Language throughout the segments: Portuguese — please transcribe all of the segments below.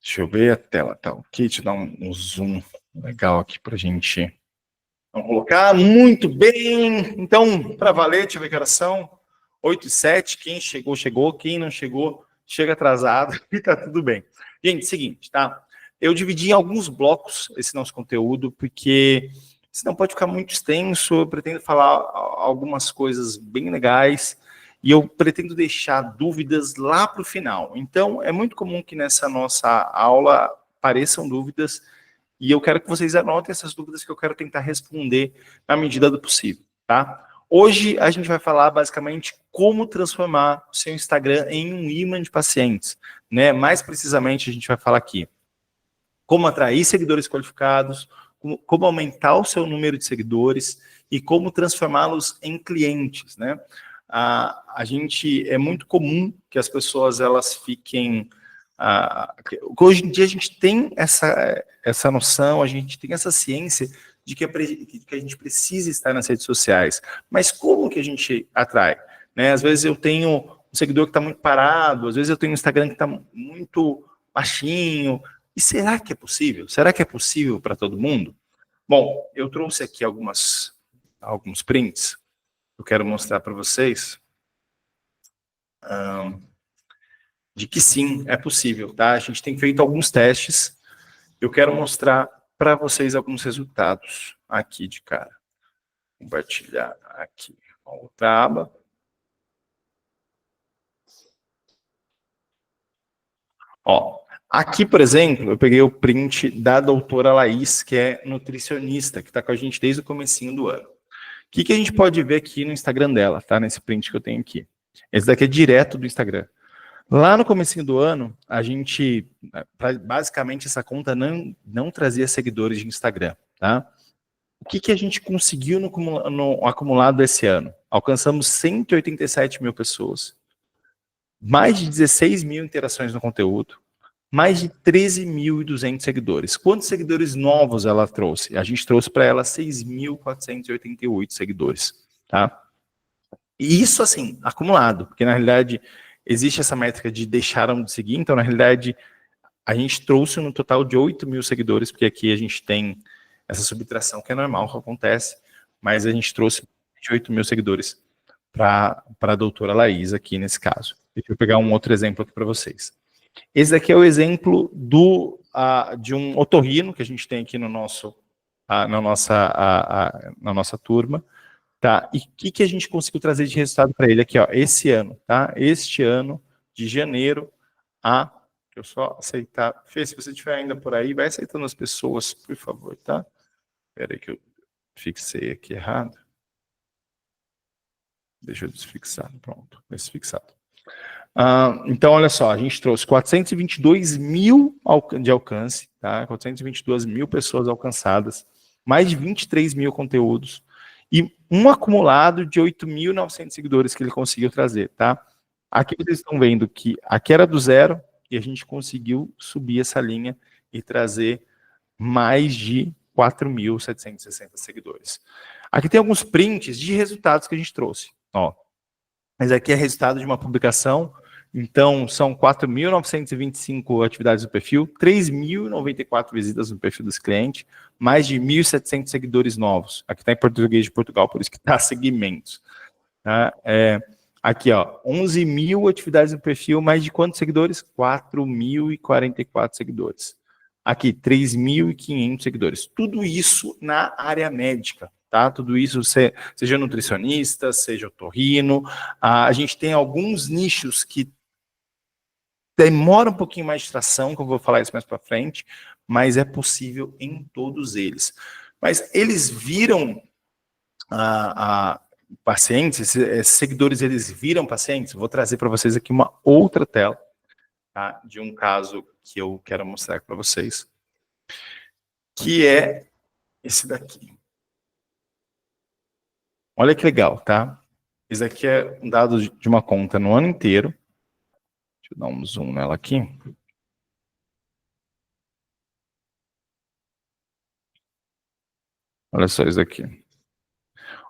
Deixa eu ver a tela, tá ok? Deixa eu dar um zoom legal aqui pra gente. Vamos colocar, muito bem. Então, para valer, deixa eu ver que horas são. 8h07, quem chegou, chegou. Quem não chegou, chega atrasado e tá tudo bem. Gente, seguinte, tá? Eu dividi em alguns blocos esse nosso conteúdo, porque senão pode ficar muito extenso. Eu pretendo falar algumas coisas bem legais e eu pretendo deixar dúvidas lá para o final. Então, é muito comum que nessa nossa aula apareçam dúvidas e eu quero que vocês anotem essas dúvidas que eu quero tentar responder na medida do possível, tá? Hoje a gente vai falar basicamente como transformar o seu Instagram em um imã de pacientes, né? Mais precisamente a gente vai falar aqui como atrair seguidores qualificados, como aumentar o seu número de seguidores e como transformá-los em clientes, né? A gente é muito comum que as pessoas elas fiquem hoje em dia a gente tem essa noção, a gente tem essa ciência de que a gente precisa estar nas redes sociais. Mas como que a gente atrai? Né? Às vezes eu tenho um seguidor que está muito parado, às vezes eu tenho um Instagram que está muito baixinho. E será que é possível? Será que é possível para todo mundo? Bom, eu trouxe aqui alguns prints que eu quero mostrar para vocês. De que sim, é possível, tá? A gente tem feito alguns testes. Eu quero mostrar para vocês alguns resultados aqui de cara. Compartilhar aqui a outra aba. Ó, aqui, por exemplo, eu peguei o print da doutora Laís, que é nutricionista, que está com a gente desde o comecinho do ano. O que a gente pode ver aqui no Instagram dela, tá? Nesse print que eu tenho aqui. Esse daqui é direto do Instagram. Lá no comecinho do ano, a gente, basicamente, essa conta não trazia seguidores de Instagram, tá? O que a gente conseguiu no acumulado desse ano? Alcançamos 187 mil pessoas, mais de 16 mil interações no conteúdo, mais de 13.200 seguidores. Quantos seguidores novos ela trouxe? A gente trouxe para ela 6.488 seguidores, tá? E isso, assim, acumulado, porque na realidade existe essa métrica de deixaram de seguir, então na realidade a gente trouxe no total de 8 mil seguidores, porque aqui a gente tem essa subtração que é normal, que acontece, mas a gente trouxe de 8 mil seguidores para a doutora Laís aqui nesse caso. Deixa eu pegar um outro exemplo aqui para vocês. Esse daqui é o exemplo de um otorrino que a gente tem aqui no nosso, na nossa turma. Tá? E o que a gente conseguiu trazer de resultado para ele aqui, ó, esse ano, tá? Este ano, de janeiro a... Deixa eu só aceitar. Fê, se você estiver ainda por aí, vai aceitando as pessoas, por favor, tá? Espera aí que eu fixei aqui errado. Deixa eu desfixar, pronto, desfixado. Então, olha só, a gente trouxe 422 mil de alcance, tá? 422 mil pessoas alcançadas, mais de 23 mil conteúdos, e um acumulado de 8.900 seguidores que ele conseguiu trazer, tá? Aqui vocês estão vendo que aqui era do zero e a gente conseguiu subir essa linha e trazer mais de 4.760 seguidores. Aqui tem alguns prints de resultados que a gente trouxe, ó. Mas aqui é resultado de uma publicação, então são 4.925 atividades no perfil, 3.094 visitas no perfil desse cliente, mais de 1.700 seguidores novos. Aqui está em português de Portugal, por isso que está segmentos. Tá? Aqui, ó, 11 mil atividades no perfil, mais de quantos seguidores? 4.044 seguidores. Aqui, 3.500 seguidores. Tudo isso na área médica. Tá? Tudo isso, seja nutricionista, seja otorrino. A gente tem alguns nichos que demora um pouquinho mais de tração, que eu vou falar isso mais para frente, mas é possível em todos eles. Mas eles viram pacientes, esses seguidores, eles viram pacientes? Vou trazer para vocês aqui uma outra tela, tá? De um caso que eu quero mostrar para vocês, que é esse daqui. Olha que legal, tá? Esse aqui é um dado de uma conta no ano inteiro. Deixa eu dar um zoom nela aqui. Olha só isso aqui.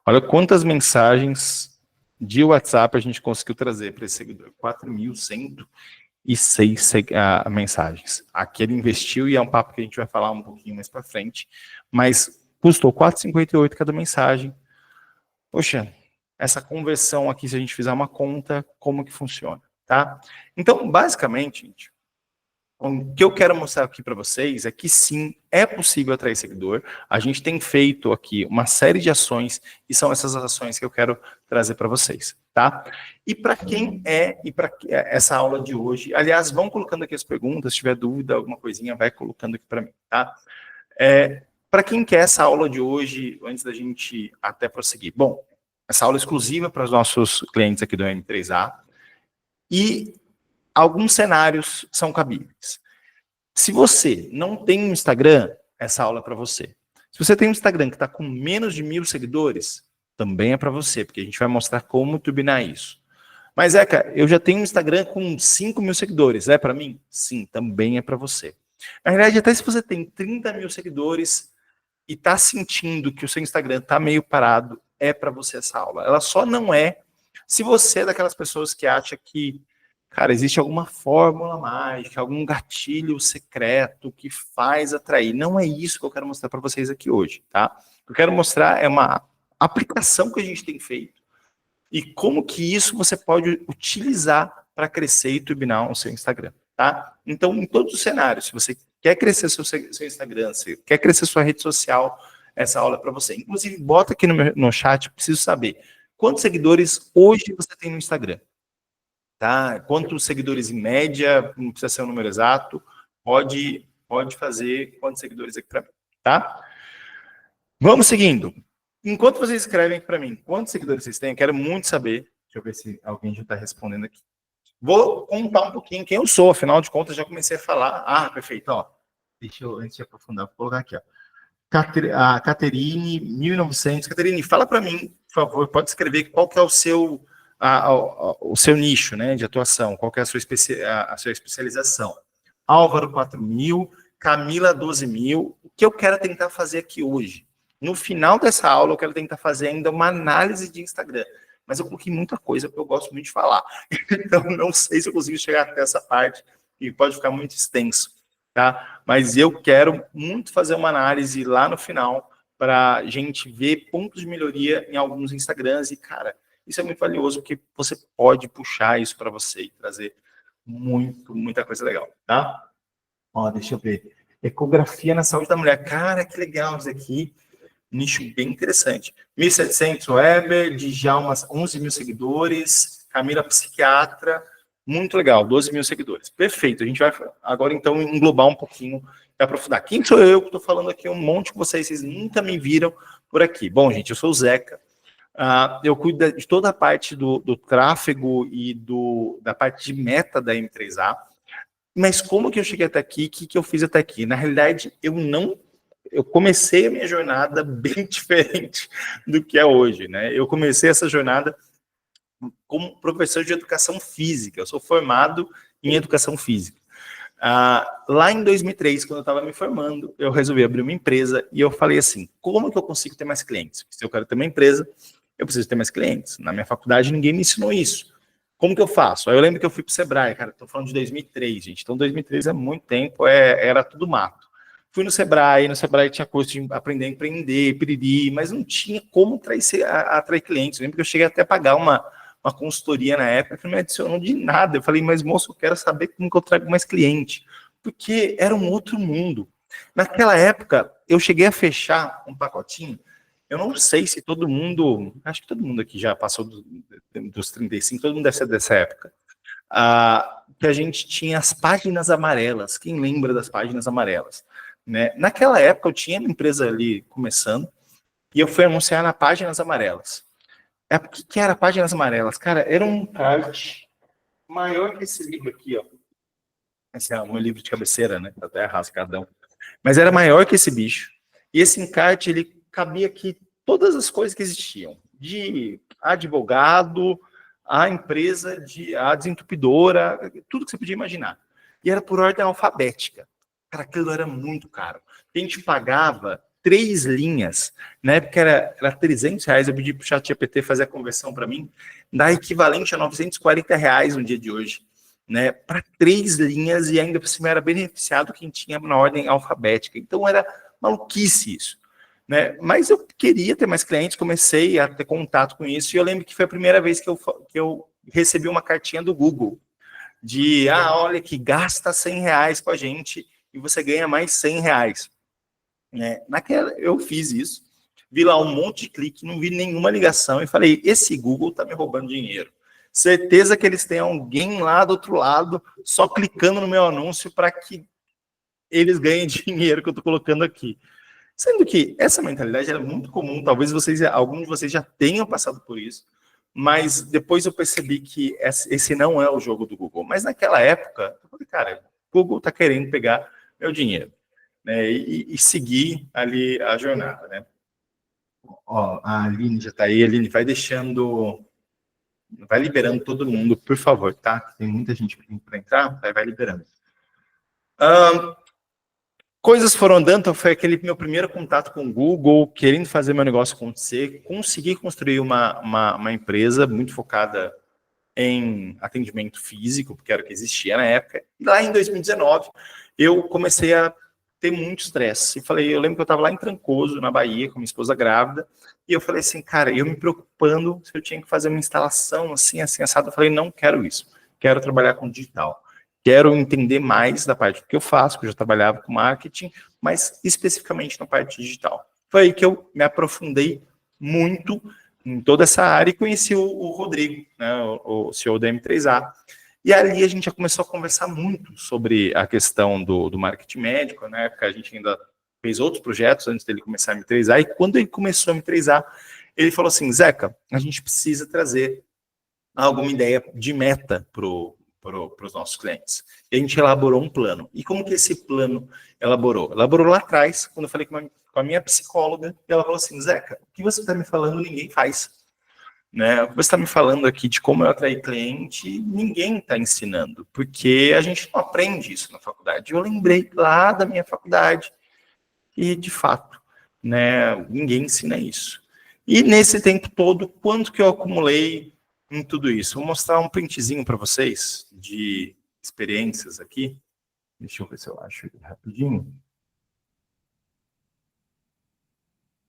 Olha quantas mensagens de WhatsApp a gente conseguiu trazer para esse seguidor. 4.100 e 6 mensagens. Aqui ele investiu e é um papo que a gente vai falar um pouquinho mais para frente, mas custou R$ 4,58 cada mensagem. Poxa, essa conversão aqui, se a gente fizer uma conta, como que funciona, tá? Então, basicamente, gente, o que eu quero mostrar aqui para vocês é que sim, é possível atrair seguidor. A gente tem feito aqui uma série de ações e são essas ações que eu quero trazer para vocês, tá? E para quem e para essa aula de hoje, aliás, vão colocando aqui as perguntas, se tiver dúvida, alguma coisinha, vai colocando aqui para mim, tá? Para quem quer essa aula de hoje, antes da gente até prosseguir. Bom, essa aula é exclusiva para os nossos clientes aqui do M3A e alguns cenários são cabíveis. Se você não tem um Instagram, essa aula é para você. Se você tem um Instagram que está com menos de 1.000 seguidores, também é para você, porque a gente vai mostrar como turbinar isso. Mas, Eca, eu já tenho um Instagram com 5.000 seguidores, é para mim? Sim, também é para você. Na verdade, até se você tem 30.000 seguidores e está sentindo que o seu Instagram está meio parado, é para você essa aula. Ela só não é se você é daquelas pessoas que acha que, cara, existe alguma fórmula mágica, algum gatilho secreto que faz atrair. Não é isso que eu quero mostrar para vocês aqui hoje, tá? O que eu quero mostrar é uma aplicação que a gente tem feito e como que isso você pode utilizar para crescer e turbinar o seu Instagram, tá? Então, em todos os cenários, se você quer crescer seu Instagram, se quer crescer sua rede social, essa aula é para você. Inclusive, bota aqui no chat, preciso saber quantos seguidores hoje você tem no Instagram. Tá? Quantos seguidores em média, não precisa ser um número exato, pode fazer quantos seguidores aqui para mim, tá? Vamos seguindo. Enquanto vocês escrevem para mim quantos seguidores vocês têm, eu quero muito saber. Deixa eu ver se alguém já está respondendo aqui. Vou contar um pouquinho quem eu sou, afinal de contas já comecei a falar. Ah, perfeito, ó. Deixa eu, antes de aprofundar, vou colocar aqui, ó. A Caterine, 1900. Caterine, fala para mim, por favor, pode escrever qual que é o seu nicho, né, de atuação, qual que é a sua especialização. Álvaro, 4.000, Camila, 12.000. O que eu quero tentar fazer aqui hoje? No final dessa aula, eu quero tentar fazer ainda uma análise de Instagram. Mas eu coloquei muita coisa, porque eu gosto muito de falar. Então, não sei se eu consigo chegar até essa parte, e pode ficar muito extenso, tá? Mas eu quero muito fazer uma análise lá no final, para a gente ver pontos de melhoria em alguns Instagrams. E, cara, isso é muito valioso, porque você pode puxar isso para você e trazer muita coisa legal, tá? Ó, deixa eu ver. Ecografia na saúde da mulher. Cara, que legal isso aqui. Nicho bem interessante. 1.700 Weber, Djalma, 11.000 seguidores, Camila, psiquiatra. Muito legal, 12.000 seguidores. Perfeito. A gente vai agora, então, englobar um pouquinho e aprofundar. Quem sou eu que estou falando aqui? Um monte com vocês nunca me viram por aqui. Bom, gente, eu sou o Zeca. Eu cuido de toda a parte do tráfego e da parte de meta da M3A. Mas como que eu cheguei até aqui? O que eu fiz até aqui? Na realidade, eu comecei a minha jornada bem diferente do que é hoje, né? Eu comecei essa jornada como professor de educação física. Eu sou formado em educação física. Lá em 2003, quando eu estava me formando, eu resolvi abrir uma empresa e eu falei assim, como que eu consigo ter mais clientes? Se eu quero ter uma empresa, eu preciso ter mais clientes. Na minha faculdade, ninguém me ensinou isso. Como que eu faço? Aí eu lembro que eu fui para o Sebrae, cara, estou falando de 2003, gente. Então, 2003 é muito tempo, era tudo mato. Fui no Sebrae tinha curso de aprender a empreender, piriri, mas não tinha como atrair clientes. Eu lembro que eu cheguei até a pagar uma consultoria na época que não me adicionou de nada. Eu falei, mas moço, eu quero saber como que eu trago mais cliente. Porque era um outro mundo. Naquela época, eu cheguei a fechar um pacotinho. Eu não sei se todo mundo, acho que todo mundo aqui já passou dos 35, todo mundo deve ser dessa época, que a gente tinha as páginas amarelas. Quem lembra das páginas amarelas? Né? Naquela época eu tinha uma empresa ali começando e eu fui anunciar na Páginas Amarelas. O que era Páginas Amarelas? Cara, era um card maior que esse livro aqui, ó. Esse é um livro de cabeceira, né? Até rascadão. Mas era maior que esse bicho. E esse encarte, ele cabia aqui todas as coisas que existiam. De advogado, a empresa, a desentupidora, tudo que você podia imaginar. E era por ordem alfabética. Cara, aquilo era muito caro. A gente pagava 3 linhas. Na época era R$300. Eu pedi para o ChatGPT fazer a conversão para mim. Dá equivalente a R$940 no dia de hoje. né, para 3 linhas, e ainda por cima era beneficiado quem tinha na ordem alfabética. Então era maluquice isso, né? Mas eu queria ter mais clientes, comecei a ter contato com isso, e eu lembro que foi a primeira vez que eu recebi uma cartinha do Google, de, olha que gasta R$100 com a gente, e você ganha mais R$100. Né? Naquela, eu fiz isso, vi lá um monte de clique, não vi nenhuma ligação, e falei, esse Google tá me roubando dinheiro. Certeza que eles têm alguém lá do outro lado, só clicando no meu anúncio para que eles ganhem dinheiro que eu tô colocando aqui. Sendo que essa mentalidade é muito comum, talvez alguns de vocês já tenham passado por isso, mas depois eu percebi que esse não é o jogo do Google. Mas naquela época, eu falei, cara, o Google tá querendo pegar meu dinheiro, né, e seguir ali a jornada, né. Ó, a Aline já tá aí, Aline, vai liberando todo mundo, por favor, tá? Tem muita gente pedindo para entrar, vai liberando. Coisas foram andando, então foi aquele meu primeiro contato com o Google, querendo fazer meu negócio acontecer, consegui construir uma empresa muito focada em atendimento físico, porque era o que existia na época. E lá em 2019, eu comecei a ter muito estresse. Eu lembro que eu estava lá em Trancoso, na Bahia, com minha esposa grávida, e eu falei assim, cara, eu me preocupando se eu tinha que fazer uma instalação assim, assado. Eu falei, não quero isso, quero trabalhar com digital. Quero entender mais da parte do que eu faço, que eu já trabalhava com marketing, mas especificamente na parte digital. Foi aí que eu me aprofundei muito em toda essa área e conheci o Rodrigo, né, o CEO da M3A. E ali a gente já começou a conversar muito sobre a questão do marketing médico, na época a gente ainda fez outros projetos antes dele começar a M3A, e quando ele começou a M3A, ele falou assim, Zeca, a gente precisa trazer alguma ideia de meta para os nossos clientes. E a gente elaborou um plano. E como que esse plano elaborou? Elaborou lá atrás, quando eu falei com a minha psicóloga, e ela falou assim, Zeca, o que você está me falando, ninguém faz. Né? Você está me falando aqui de como eu atrair cliente, ninguém está ensinando, porque a gente não aprende isso na faculdade. Eu lembrei lá da minha faculdade, e de fato, né, ninguém ensina isso. E nesse tempo todo, quanto que eu acumulei em tudo isso? Vou mostrar um printzinho para vocês de experiências aqui. Deixa eu ver se eu acho ele rapidinho.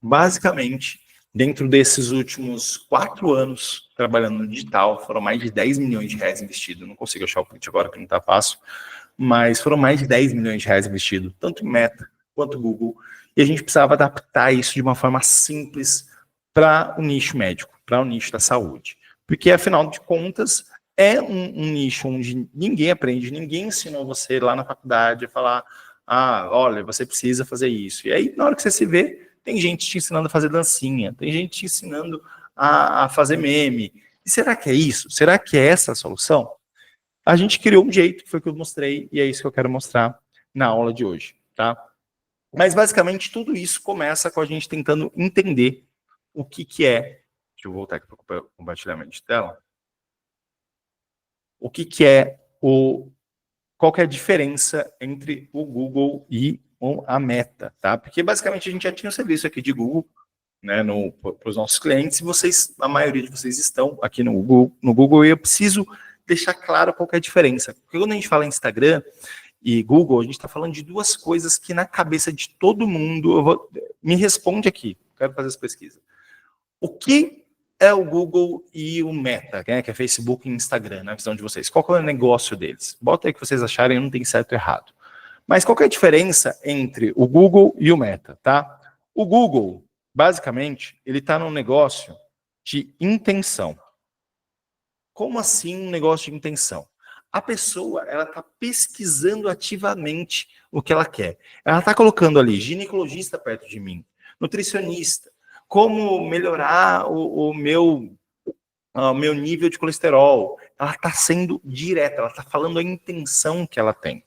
Basicamente, dentro desses últimos 4 anos trabalhando no digital, foram mais de 10 milhões de reais investidos. Não consigo achar o print agora, que não está fácil, mas foram mais de 10 milhões de reais investidos, tanto em Meta quanto Google. E a gente precisava adaptar isso de uma forma simples para o nicho médico, para o nicho da saúde. Porque, afinal de contas, é um nicho onde ninguém aprende, ninguém ensinou você lá na faculdade a falar, olha, você precisa fazer isso. E aí, na hora que você se vê, tem gente te ensinando a fazer dancinha, tem gente te ensinando a fazer meme. E será que é isso? Será que é essa a solução? A gente criou um jeito, que foi o que eu mostrei, e é isso que eu quero mostrar na aula de hoje, tá? Mas, basicamente, tudo isso começa com a gente tentando entender o que é... Deixa eu voltar aqui para o compartilhamento de tela. O que é qual que é a diferença entre o Google e a Meta, tá? Porque, basicamente, a gente já tinha um serviço aqui de Google, né, para os nossos clientes, e vocês, a maioria de vocês estão aqui no Google, e eu preciso deixar claro qual que é a diferença. Porque quando a gente fala em Instagram e Google, a gente está falando de duas coisas que na cabeça de todo mundo, me responde aqui, quero fazer essa pesquisa. O que é o Google e o Meta, né, que é Facebook e Instagram, na visão de vocês? Qual que é o negócio deles? Bota aí que vocês acharem, não tem certo ou errado. Mas qual que é a diferença entre o Google e o Meta, tá? O Google, basicamente, ele está num negócio de intenção. Como assim um negócio de intenção? A pessoa, ela está pesquisando ativamente o que ela quer. Ela está colocando ali ginecologista perto de mim, nutricionista, como melhorar o meu nível de colesterol. Ela está sendo direta, ela está falando a intenção que ela tem.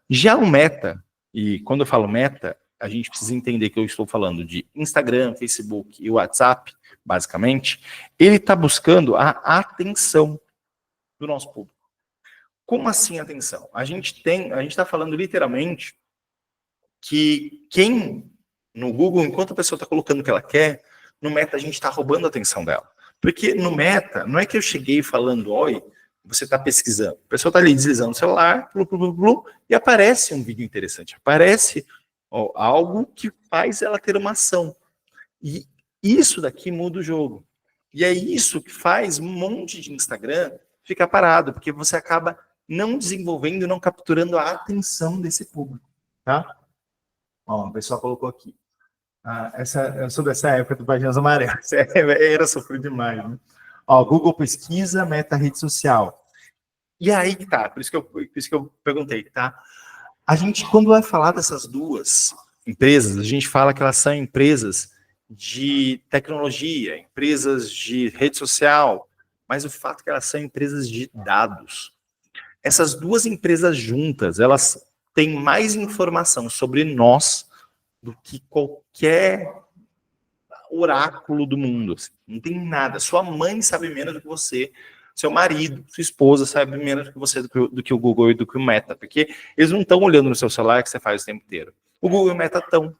Já o Meta, e quando eu falo Meta, a gente precisa entender que eu estou falando de Instagram, Facebook e WhatsApp, basicamente, ele está buscando a atenção do nosso público. Como assim atenção? A gente está falando literalmente que quem no Google, enquanto a pessoa está colocando o que ela quer, no Meta a gente está roubando a atenção dela. Porque no Meta, não é que eu cheguei falando, oi, você está pesquisando. A pessoa está ali deslizando o celular, e aparece um vídeo interessante, aparece algo que faz ela ter uma ação. E isso daqui muda o jogo. E é isso que faz um monte de Instagram ficar parado, porque você acaba não desenvolvendo, não capturando a atenção desse público, tá? Ó, o pessoal colocou aqui. Sobre essa época do Páginas Amarelas. Era sofrido demais, né? Ó, Google Pesquisa, Meta Rede Social. E aí que tá, por isso que eu perguntei, tá? A gente, quando vai falar dessas duas empresas, a gente fala que elas são empresas de tecnologia, empresas de rede social, mas o fato é que elas são empresas de dados. Essas duas empresas juntas, elas têm mais informação sobre nós do que qualquer oráculo do mundo. Assim. Não tem nada. Sua mãe sabe menos do que você, seu marido, sua esposa sabe menos do que você, do que o Google e do que o Meta, porque eles não estão olhando no seu celular que você faz o tempo inteiro. O Google e o Meta estão.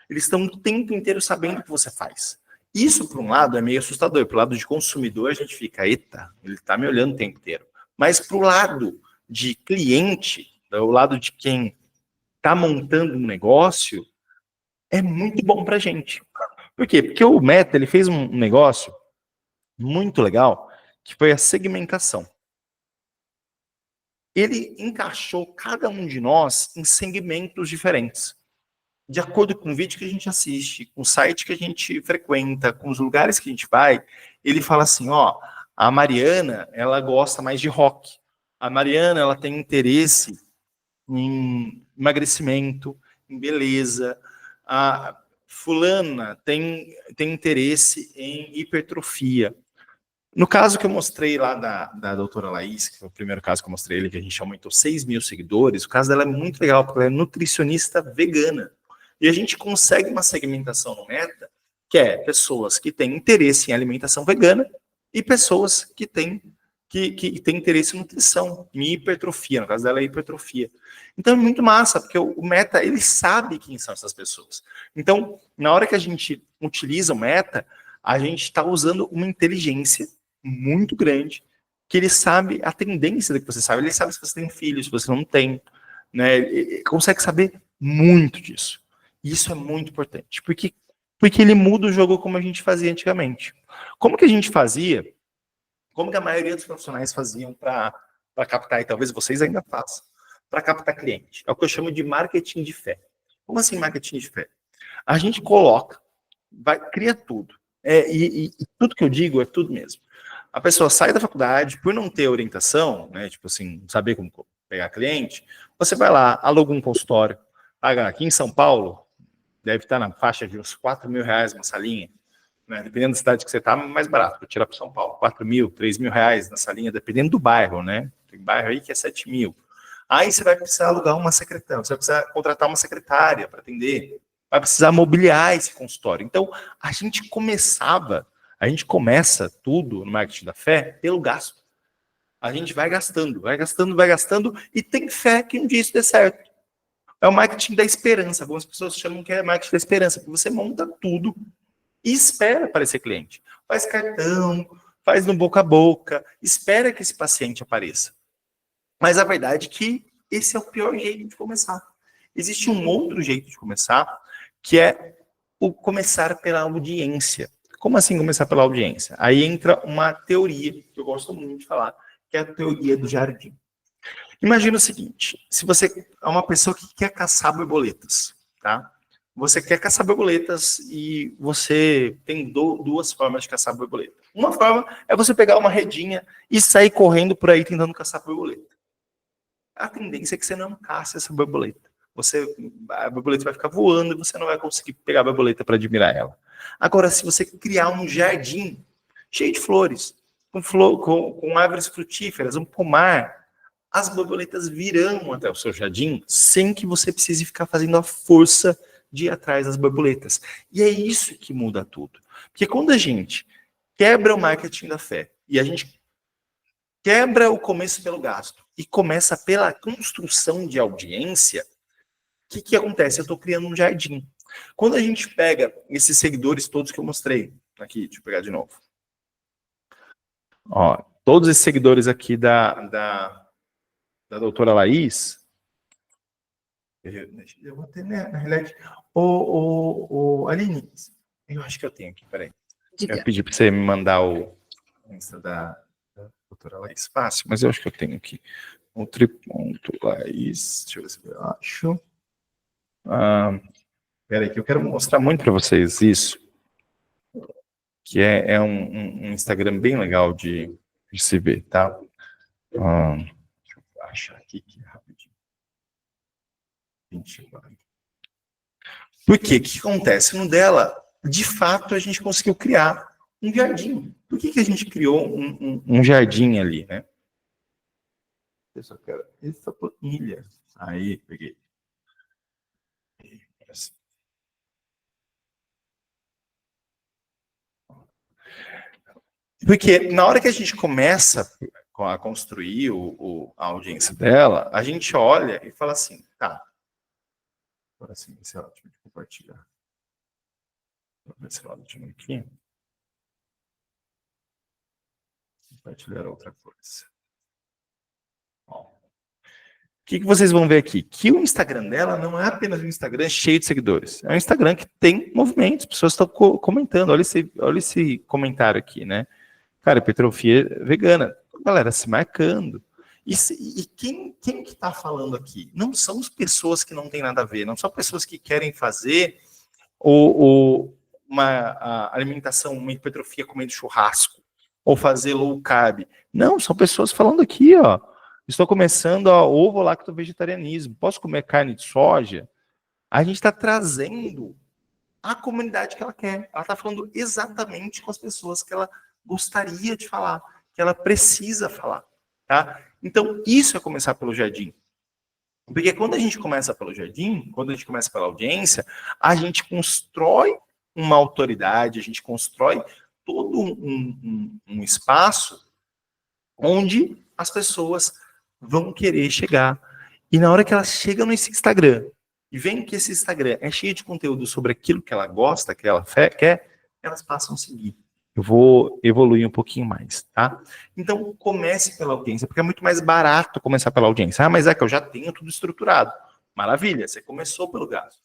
Eles estão o tempo inteiro sabendo o que você faz. Isso, por um lado, é meio assustador. Para o lado de consumidor, a gente fica, eita, ele está me olhando o tempo inteiro. Mas para o lado de cliente, o lado de quem está montando um negócio, é muito bom para a gente. Por quê? Porque o Meta ele fez um negócio muito legal, que foi a segmentação. Ele encaixou cada um de nós em segmentos diferentes. De acordo com o vídeo que a gente assiste, com o site que a gente frequenta, com os lugares que a gente vai, ele fala assim, ó, a Mariana, ela gosta mais de rock. A Mariana, ela tem interesse em emagrecimento, em beleza. A fulana tem interesse em hipertrofia. No caso que eu mostrei lá da doutora Laís, que foi o primeiro caso que eu mostrei ele, que a gente aumentou 6 mil seguidores, o caso dela é muito legal, porque ela é nutricionista vegana. E a gente consegue uma segmentação no Meta, que é pessoas que têm interesse em alimentação vegana e pessoas que têm interesse em nutrição, em hipertrofia, no caso dela é hipertrofia. Então é muito massa, porque o Meta, ele sabe quem são essas pessoas. Então, na hora que a gente utiliza o Meta, a gente está usando uma inteligência muito grande, que ele sabe a tendência que você sabe. Ele sabe se você tem filhos, se você não tem. Né? Ele consegue saber muito disso. E isso é muito importante, porque ele muda o jogo como a gente fazia antigamente. Como que a gente fazia? Como que a maioria dos profissionais faziam para captar, e talvez vocês ainda façam, para captar cliente? É o que eu chamo de marketing de fé. Como assim marketing de fé? A gente coloca, cria tudo. E tudo que eu digo é tudo mesmo. A pessoa sai da faculdade, por não ter orientação, né, tipo assim, saber como pegar cliente, você vai lá, aluga um consultório, paga aqui em São Paulo, deve estar na faixa de uns 4 mil reais uma salinha, né, dependendo da cidade que você está, mais barato, para tirar para São Paulo, 4 mil, 3 mil reais na salinha, dependendo do bairro, né, tem bairro aí que é 7 mil. Aí você vai precisar alugar uma secretária, você vai precisar contratar uma secretária para atender, vai precisar mobiliar esse consultório. Então, a gente começa tudo no marketing da fé pelo gasto. A gente vai gastando, e tem fé que um dia isso dê certo. É o marketing da esperança. Algumas pessoas chamam que é marketing da esperança, porque você monta tudo e espera aparecer cliente. Faz cartão, faz no boca a boca, espera que esse paciente apareça. Mas a verdade é que esse é o pior jeito de começar. Existe um outro jeito de começar, que é o começar pela audiência. Como assim começar pela audiência? Aí entra uma teoria que eu gosto muito de falar, que é a teoria do jardim. Imagina o seguinte, se você é uma pessoa que quer caçar borboletas, tá? Você quer caçar borboletas e você tem duas formas de caçar borboleta. Uma forma é você pegar uma redinha e sair correndo por aí tentando caçar borboleta. A tendência é que você não caça essa borboleta. A borboleta vai ficar voando e você não vai conseguir pegar a borboleta para admirar ela. Agora, se você criar um jardim cheio de flores, com árvores frutíferas, um pomar, as borboletas virão até o seu jardim sem que você precise ficar fazendo a força de ir atrás das borboletas. E é isso que muda tudo. Porque quando a gente quebra o marketing da fé e a gente quebra o começo pelo gasto e começa pela construção de audiência, o que acontece? Eu estou criando um jardim. Quando a gente pega esses seguidores todos que eu mostrei, aqui, deixa eu pegar de novo. Ó, todos esses seguidores aqui da doutora Laís, eu vou ter, né, na realidade, Aline, eu acho que eu tenho aqui, peraí. Diga. Eu pedi para você me mandar o Insta da doutora Laís Fácil, mas eu acho que eu tenho aqui. Laís, deixa eu ver se eu acho. Peraí, que eu quero mostrar muito para vocês isso, que é um Instagram bem legal de se ver, tá? Deixa eu achar aqui rapidinho. Por quê? O que acontece? No dela, de fato, a gente conseguiu criar um jardim. Por que a gente criou um jardim ali, né? Eu só quero essa planilha. Aí, peguei. Porque na hora que a gente começa a construir a audiência dela, a gente olha e fala assim, tá. Agora sim, esse é ótimo de compartilhar. Vou ver esse lado de aqui. Compartilhar outra coisa. Ó. O que vocês vão ver aqui? Que o Instagram dela não é apenas um Instagram cheio de seguidores. É um Instagram que tem movimentos, pessoas estão comentando. Olha esse comentário aqui, né? Cara, hipertrofia vegana. Galera se marcando. E quem que está falando aqui? Não são as pessoas que não têm nada a ver, não são pessoas que querem fazer uma alimentação, uma hipertrofia comendo churrasco, ou fazer low carb. Não, são pessoas falando aqui, ó. Estou começando a ovo-lacto-vegetarianismo. Posso comer carne de soja? A gente está trazendo a comunidade que ela quer. Ela está falando exatamente com as pessoas que ela gostaria de falar, que ela precisa falar. Tá? Então, isso é começar pelo jardim. Porque quando a gente começa pelo jardim, quando a gente começa pela audiência, a gente constrói uma autoridade, a gente constrói todo um espaço onde as pessoas vão querer chegar. E na hora que elas chegam nesse Instagram, e veem que esse Instagram é cheio de conteúdo sobre aquilo que ela gosta, que ela quer, elas passam a seguir. Eu vou evoluir um pouquinho mais, tá? Então, comece pela audiência, porque é muito mais barato começar pela audiência. Ah, mas é que eu já tenho tudo estruturado. Maravilha, você começou pelo gasto.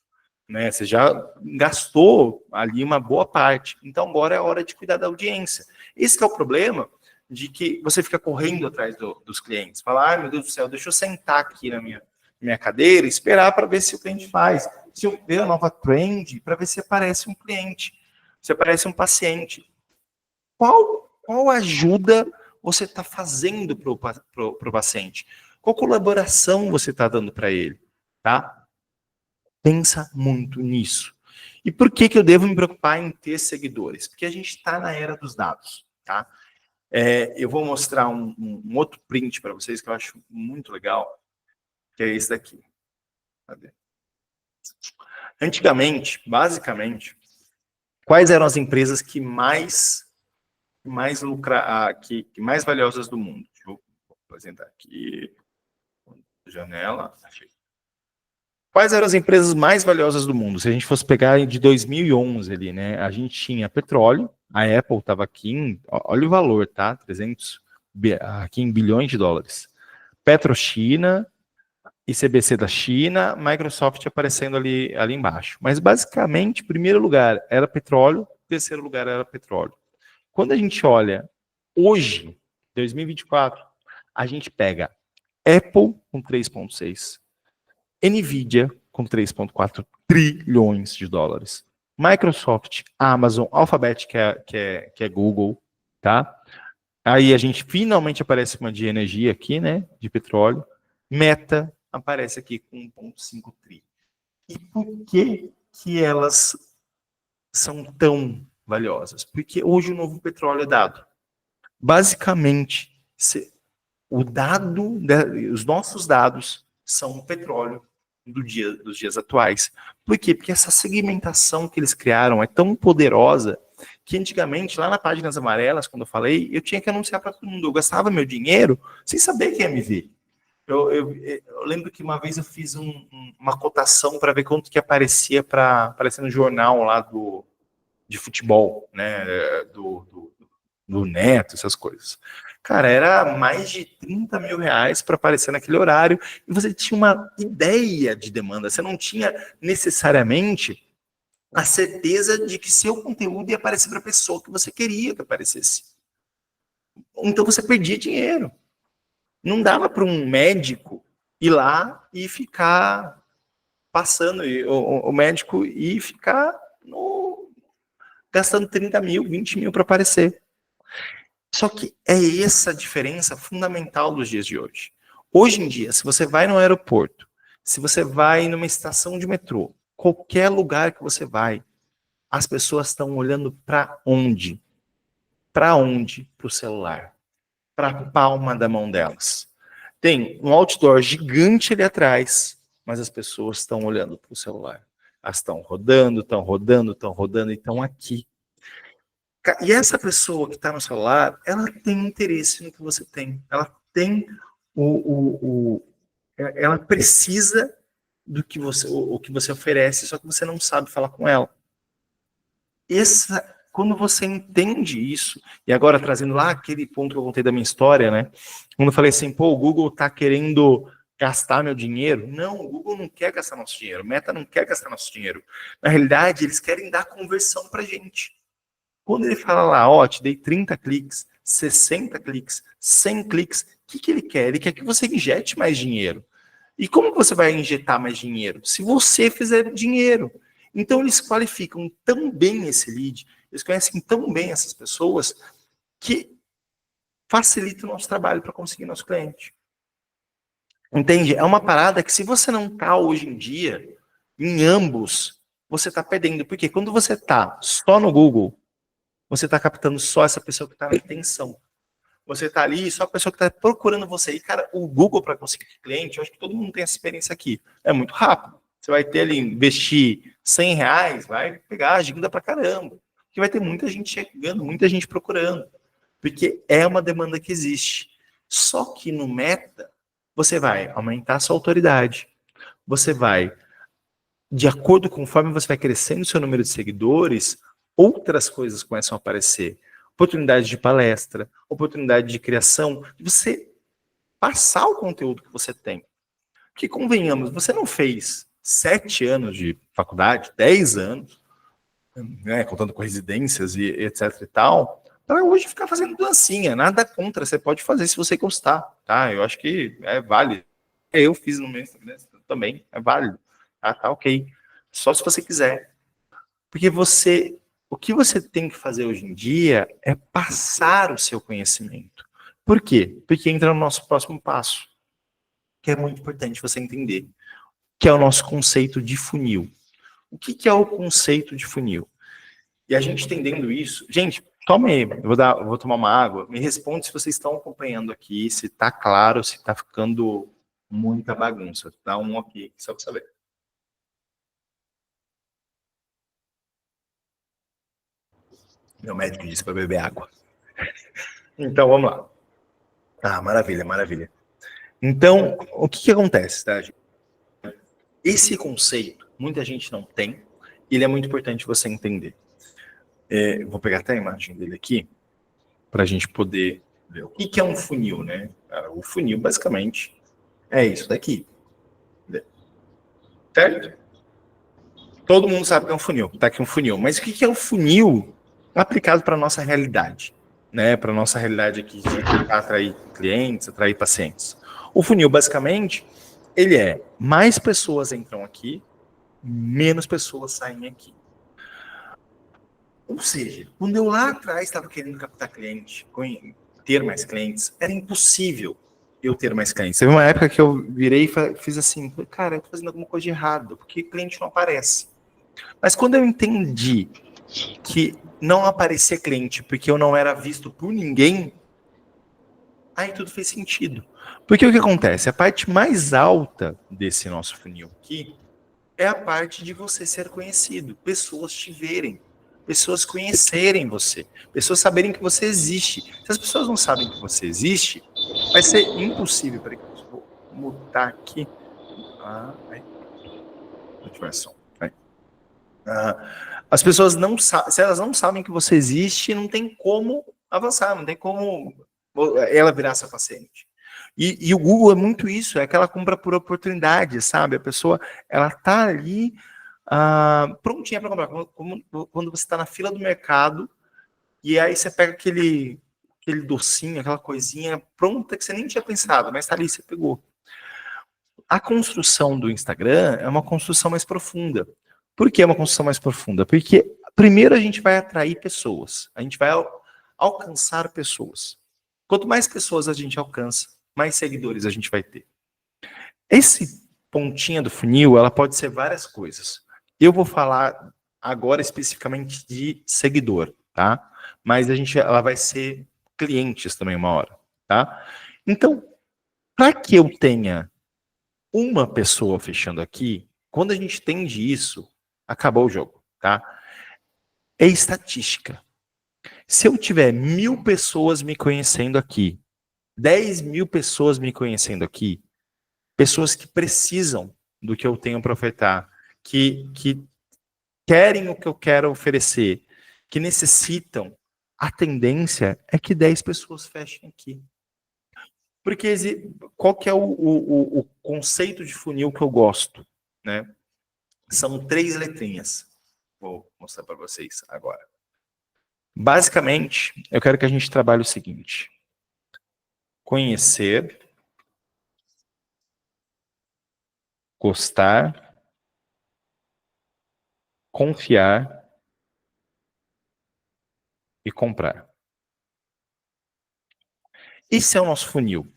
Né? Você já gastou ali uma boa parte. Então, agora é a hora de cuidar da audiência. Esse é o problema de que você fica correndo atrás dos clientes. Fala, ai meu Deus do céu, deixa eu sentar aqui na minha cadeira e esperar para ver se o cliente faz. Se eu ver a nova trend, para ver se aparece um cliente, se aparece um paciente. Qual ajuda você está fazendo para o paciente? Qual colaboração você está dando para ele? Tá? Pensa muito nisso. E por que eu devo me preocupar em ter seguidores? Porque a gente está na era dos dados. Tá? Eu vou mostrar um outro print para vocês que eu acho muito legal, que é esse daqui. Cadê? Antigamente, basicamente, quais eram as empresas que mais mais valiosas do mundo? Deixa eu apresentar aqui. Janela. Achei. Quais eram as empresas mais valiosas do mundo? Se a gente fosse pegar de 2011 ali, né? A gente tinha petróleo, a Apple estava aqui olha o valor, tá? 300 aqui em bilhões de dólares. PetroChina, ICBC da China, Microsoft aparecendo ali embaixo. Mas basicamente, primeiro lugar era petróleo, terceiro lugar era petróleo. Quando a gente olha hoje, 2024, a gente pega Apple com 3,6, Nvidia com 3,4 trilhões de dólares, Microsoft, Amazon, Alphabet, que é Google, tá? Aí a gente finalmente aparece uma de energia aqui, né? De petróleo. Meta aparece aqui com 1,5 tri. E por que elas são tão valiosas? Porque hoje o novo petróleo é dado. Basicamente, os nossos dados são o petróleo dos dias atuais. Por quê? Porque essa segmentação que eles criaram é tão poderosa que antigamente, lá na Páginas Amarelas, quando eu falei, eu tinha que anunciar para todo mundo. Eu gastava meu dinheiro sem saber quem ia me ver. Eu lembro que uma vez eu fiz uma cotação para ver quanto que aparecia para aparecer no jornal lá de futebol, né, do Neto, essas coisas. Cara, era mais de 30 mil reais para aparecer naquele horário e você tinha uma ideia de demanda. Você não tinha necessariamente a certeza de que seu conteúdo ia aparecer para a pessoa que você queria que aparecesse. Então você perdia dinheiro. Não dava para um médico ir lá e ficar passando, o médico ir ficar gastando 30 mil, 20 mil para aparecer. Só que é essa a diferença fundamental dos dias de hoje. Hoje em dia, se você vai no aeroporto, se você vai numa estação de metrô, qualquer lugar que você vai, as pessoas estão olhando para onde? Para onde? Para o celular. Para a palma da mão delas. Tem um outdoor gigante ali atrás, mas as pessoas estão olhando para o celular. Elas estão rodando, estão rodando, estão rodando e estão aqui. E essa pessoa que está no celular, ela tem interesse no que você tem. Ela tem ela precisa do que o que você oferece, só que você não sabe falar com ela. Quando você entende isso, e agora trazendo lá aquele ponto que eu contei da minha história, né? Quando eu falei assim, pô, o Google está querendo gastar meu dinheiro. Não, o Google não quer gastar nosso dinheiro. Meta não quer gastar nosso dinheiro. Na realidade, eles querem dar conversão para gente. Quando ele fala lá, ó, te dei 30 cliques, 60 cliques, 100 cliques, o que ele quer? Ele quer que você injete mais dinheiro. E como você vai injetar mais dinheiro? Se você fizer dinheiro. Então eles qualificam tão bem esse lead, eles conhecem tão bem essas pessoas, que facilita o nosso trabalho para conseguir nosso cliente. Entende? É uma parada que se você não está hoje em dia, em ambos, você está perdendo. Porque quando você está só no Google, você está captando só essa pessoa que está na intenção. Você está ali, só a pessoa que está procurando você. E, cara, o Google para conseguir cliente, eu acho que todo mundo tem essa experiência aqui. É muito rápido. Você vai ter ali, investir 100 reais, vai pegar agenda para caramba. Porque vai ter muita gente chegando, muita gente procurando. Porque é uma demanda que existe. Só que no Meta, você vai aumentar a sua autoridade. Você vai, de acordo conforme você vai crescendo o seu número de seguidores, outras coisas começam a aparecer. Oportunidade de palestra, oportunidade de criação, de você passar o conteúdo que você tem. Porque, convenhamos, você não fez 7 anos de faculdade, 10 anos, né, contando com residências e etc e tal, para hoje ficar fazendo dancinha. Nada contra, você pode fazer se você gostar, tá? Eu acho que é válido. Eu fiz no meu Instagram também, é válido. Tá ok. Só se você quiser. Porque o que você tem que fazer hoje em dia é passar o seu conhecimento. Por quê? Porque entra no nosso próximo passo, que é muito importante você entender, que é o nosso conceito de funil. O que é o conceito de funil? E a gente entendendo isso... Gente, toma aí, eu vou tomar uma água. Me responde se vocês estão acompanhando aqui, se está claro, se está ficando muita bagunça. Dá um ok, só para saber. Meu médico disse para beber água. Então, vamos lá. Ah, maravilha, maravilha. Então, o que acontece, tá, gente? Esse conceito, muita gente não tem, e ele é muito importante você entender. Vou pegar até a imagem dele aqui, para a gente poder ver. O que é um funil, né? O funil, basicamente, é isso daqui. Certo? Todo mundo sabe que é um funil, tá aqui um funil. Mas o que é o funil aplicado para a nossa realidade? Né? Para a nossa realidade aqui de atrair clientes, atrair pacientes. O funil, basicamente, ele é mais pessoas entram aqui, menos pessoas saem aqui. Ou seja, quando eu lá atrás estava querendo captar cliente, ter mais clientes, era impossível eu ter mais clientes. Teve uma época que eu virei e fiz assim, cara, eu tô fazendo alguma coisa de errado, porque cliente não aparece. Mas quando eu entendi que não aparecia cliente porque eu não era visto por ninguém, aí tudo fez sentido. Porque o que acontece? A parte mais alta desse nosso funil aqui é a parte de você ser conhecido, pessoas te verem, pessoas conhecerem você, pessoas saberem que você existe. Se as pessoas não sabem que você existe, vai ser impossível. Peraí, vou mutar aqui. As pessoas não sabem, se elas não sabem que você existe, não tem como avançar, não tem como ela virar essa paciente. E o Google é muito isso, é aquela compra por oportunidade, sabe? A pessoa, ela tá ali prontinha para comprar. Quando você está na fila do mercado, e aí você pega aquele docinho, aquela coisinha pronta que você nem tinha pensado, mas tá ali, você pegou. A construção do Instagram é uma construção mais profunda. Por que é uma construção mais profunda? Porque primeiro a gente vai atrair pessoas, a gente vai alcançar pessoas. Quanto mais pessoas a gente alcança, mais seguidores a gente vai ter. Esse pontinha do funil, ela pode ser várias coisas. Eu vou falar agora especificamente de seguidor, tá? Mas ela vai ser clientes também uma hora, tá? Então, para que eu tenha uma pessoa fechando aqui, quando a gente entende isso, acabou o jogo, tá? É estatística. Se eu tiver 1.000 pessoas me conhecendo aqui, 10.000 pessoas me conhecendo aqui, pessoas que precisam do que eu tenho para ofertar, que querem o que eu quero oferecer, que necessitam, a tendência é que 10 pessoas fechem aqui. Porque qual que é o conceito de funil que eu gosto, né? São 3 letrinhas. Vou mostrar para vocês agora. Basicamente, eu quero que a gente trabalhe o seguinte: conhecer, gostar, confiar e comprar. Esse é o nosso funil.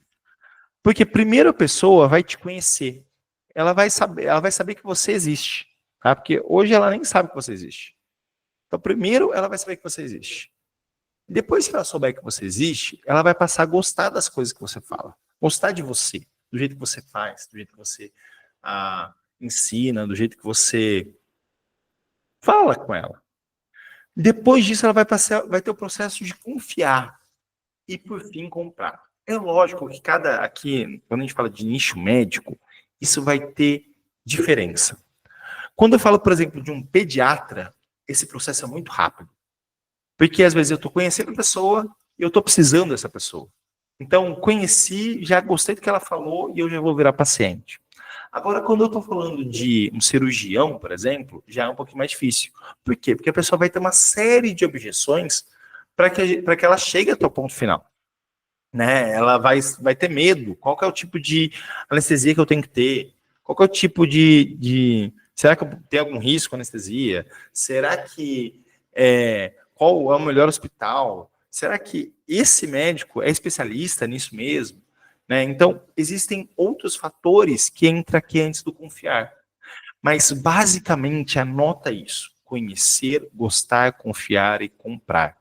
Porque primeiro a pessoa vai te conhecer. Ela vai saber que você existe. Tá? Porque hoje ela nem sabe que você existe. Então, primeiro ela vai saber que você existe. Depois que ela souber que você existe, ela vai passar a gostar das coisas que você fala. Gostar de você, do jeito que você faz, do jeito que você ensina, do jeito que você fala com ela. Depois disso, ela vai ter o processo de confiar e, por fim, comprar. É lógico que aqui, quando a gente fala de nicho médico, isso vai ter diferença. Quando eu falo, por exemplo, de um pediatra, esse processo é muito rápido. Porque às vezes eu estou conhecendo a pessoa e eu estou precisando dessa pessoa. Então, conheci, já gostei do que ela falou e eu já vou virar paciente. Agora, quando eu estou falando de um cirurgião, por exemplo, já é um pouquinho mais difícil. Por quê? Porque a pessoa vai ter uma série de objeções para que ela chegue até o ponto final. Né? Ela vai ter medo. Qual que é o tipo de anestesia que eu tenho que ter? Qual que é o tipo será que eu tenho algum risco com anestesia? Será que qual é o melhor hospital? Será que esse médico é especialista nisso mesmo? Né? Então, existem outros fatores que entram aqui antes do confiar. Mas, basicamente, anota isso. Conhecer, gostar, confiar e comprar.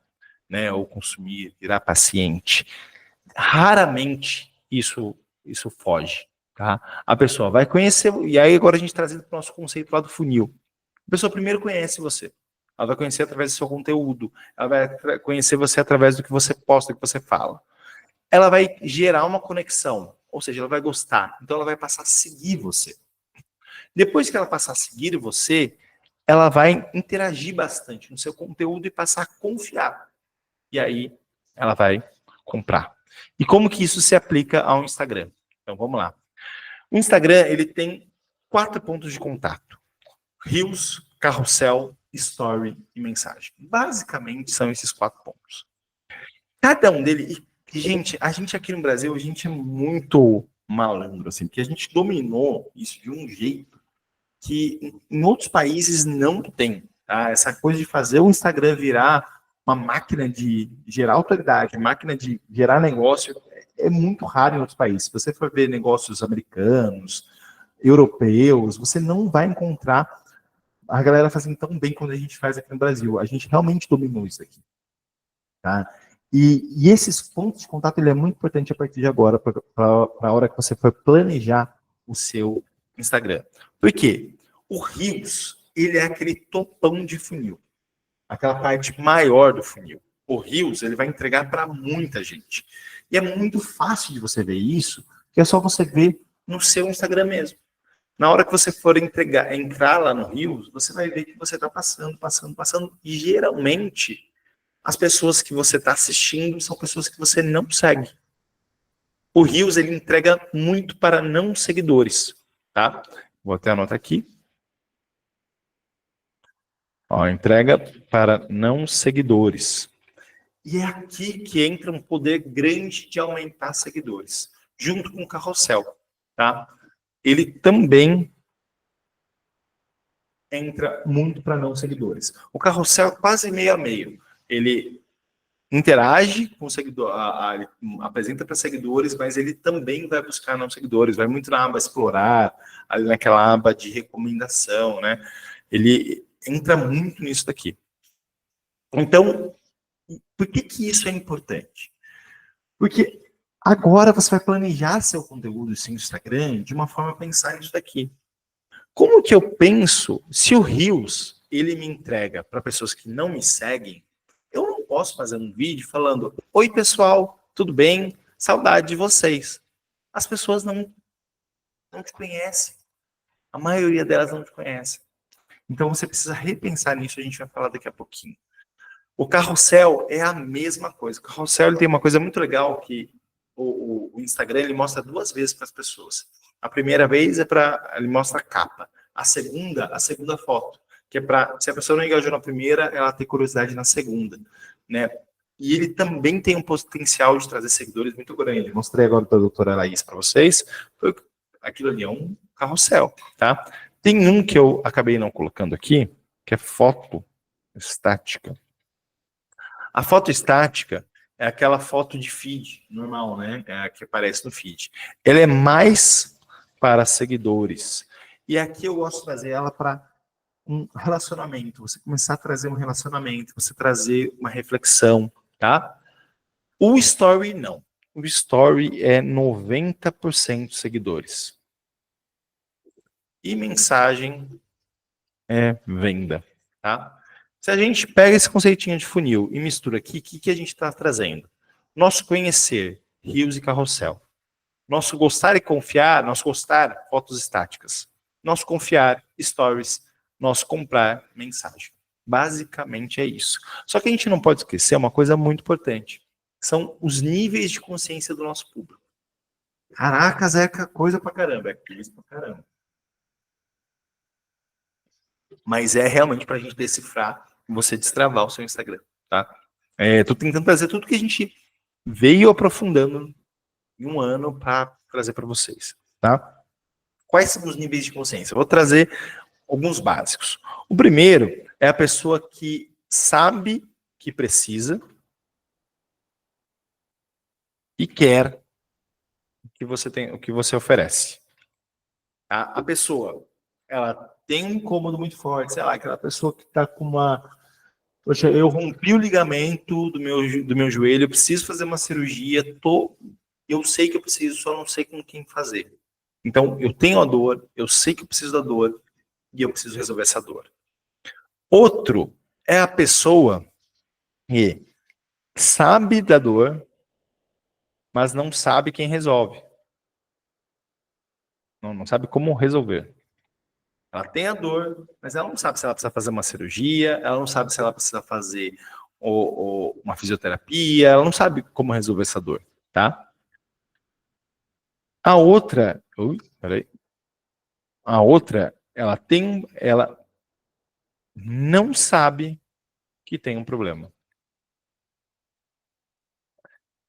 Né? Ou consumir, virar paciente. Raramente isso foge. Tá? A pessoa vai conhecer, e aí agora a gente trazendo para o nosso conceito lá do funil. A pessoa primeiro conhece você. Ela vai conhecer através do seu conteúdo. Ela vai conhecer você através do que você posta, do que você fala. Ela vai gerar uma conexão, ou seja, ela vai gostar. Então ela vai passar a seguir você. Depois que ela passar a seguir você, ela vai interagir bastante no seu conteúdo e passar a confiar. E aí ela vai comprar. E como que isso se aplica ao Instagram? Então vamos lá. O Instagram, ele tem 4 pontos de contato: Reels, carrossel, story e mensagem. Basicamente são esses 4 pontos. Cada um deles, e gente, a gente aqui no Brasil, a gente é muito malandro, assim, porque a gente dominou isso de um jeito que em outros países não tem. Tá? Essa coisa de fazer o Instagram virar uma máquina de gerar autoridade, máquina de gerar negócio, é muito raro em outros países. Se você for ver negócios americanos, europeus, você não vai encontrar a galera fazendo tão bem quanto a gente faz aqui no Brasil. A gente realmente dominou isso aqui. Tá? E esses pontos de contato, ele é muito importante a partir de agora, para a hora que você for planejar o seu Instagram. Por quê? O Reels, ele é aquele topão de funil. Aquela parte maior do funil. O Reels, ele vai entregar para muita gente. E é muito fácil de você ver isso, que é só você ver no seu Instagram mesmo. Na hora que você for entrar lá no Reels, você vai ver que você está passando. E geralmente As pessoas que você está assistindo são pessoas que você não segue. O Reels, ele entrega muito para não seguidores, tá? Vou até anotar aqui. Ó, entrega para não seguidores. E é aqui que entra um poder grande de aumentar seguidores, junto com o carrossel, tá? Ele também entra muito para não seguidores. O carrossel é quase meio a meio. Ele interage com o seguidor, ele apresenta para seguidores, mas ele também vai buscar não seguidores, vai muito na aba explorar, ali naquela aba de recomendação, né? Ele entra muito nisso daqui. Então, por que que isso é importante? Porque agora você vai planejar seu conteúdo, seu Instagram, de uma forma a pensar nisso daqui. Como que eu penso, se o Reels, ele me entrega para pessoas que não me seguem, eu não posso fazer um vídeo falando, oi pessoal, tudo bem? Saudade de vocês. As pessoas não te conhecem. A maioria delas não te conhece. Então você precisa repensar nisso, a gente vai falar daqui a pouquinho. O carrossel é a mesma coisa. O carrossel ele tem uma coisa muito legal que o Instagram ele mostra duas vezes para as pessoas. A primeira vez é para ele mostra a capa. A segunda foto, que é para se a pessoa não engajou na primeira, ela tem curiosidade na segunda, né? E ele também tem um potencial de trazer seguidores muito grande. Mostrei agora para a doutora Laís para vocês. Aquilo ali é um carrossel, tá? Tem um que eu acabei não colocando aqui, que é foto estática. A foto estática é aquela foto de feed normal, né? É a que aparece no feed. Ela é mais para seguidores. E aqui eu gosto de trazer ela para um relacionamento. Você começar a trazer um relacionamento, você trazer uma reflexão, tá? O story não. O story é 90% seguidores. E mensagem é venda, tá? Se a gente pega esse conceitinho de funil e mistura aqui, o que a gente está trazendo? Nosso conhecer, rios e carrossel. Nosso gostar e confiar, nosso gostar, fotos estáticas. Nosso confiar, stories. Nosso comprar, mensagem. Basicamente é isso. Só que a gente não pode esquecer uma coisa muito importante. São os níveis de consciência do nosso público. Caraca, Zeca, coisa pra caramba. É coisa pra caramba. Mas é realmente para a gente decifrar e você destravar o seu Instagram, tá? Tô tentando trazer tudo que a gente veio aprofundando em um ano para trazer para vocês, tá? Quais são os níveis de consciência? Eu vou trazer alguns básicos. O primeiro é a pessoa que sabe que precisa e quer o que você oferece. Tá? A pessoa, ela tem um incômodo muito forte, sei lá, aquela pessoa que está com uma poxa, eu rompi o ligamento do meu joelho, eu preciso fazer uma cirurgia, eu sei que eu preciso, só não sei com quem fazer. Então, eu tenho a dor, eu sei que eu preciso da dor, e eu preciso resolver essa dor. Outro é a pessoa que sabe da dor, mas não sabe quem resolve. Não sabe como resolver. Ela tem a dor, mas ela não sabe se ela precisa fazer uma cirurgia, ela não sabe se ela precisa fazer uma fisioterapia, ela não sabe como resolver essa dor, tá? A outra, peraí. A outra, ela não sabe que tem um problema.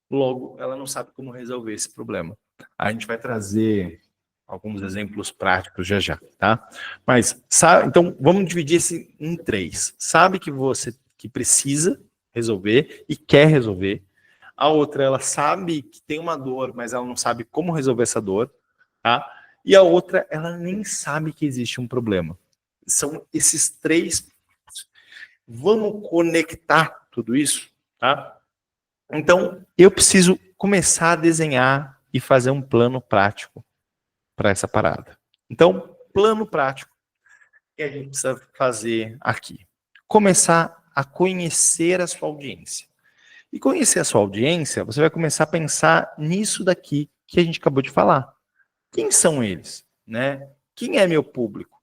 Logo, ela não sabe como resolver esse problema. A gente vai trazer alguns exemplos práticos já já, tá? Mas, então, vamos dividir esse em três. Sabe que você que precisa resolver e quer resolver. A outra, ela sabe que tem uma dor, mas ela não sabe como resolver essa dor, tá? E a outra, ela nem sabe que existe um problema. São esses três. Vamos conectar tudo isso, tá? Então, eu preciso começar a desenhar e fazer um plano prático para essa parada. Então, plano prático que a gente precisa fazer aqui. Começar a conhecer a sua audiência. E conhecer a sua audiência, você vai começar a pensar nisso daqui que a gente acabou de falar. Quem são eles? Né? Quem é meu público?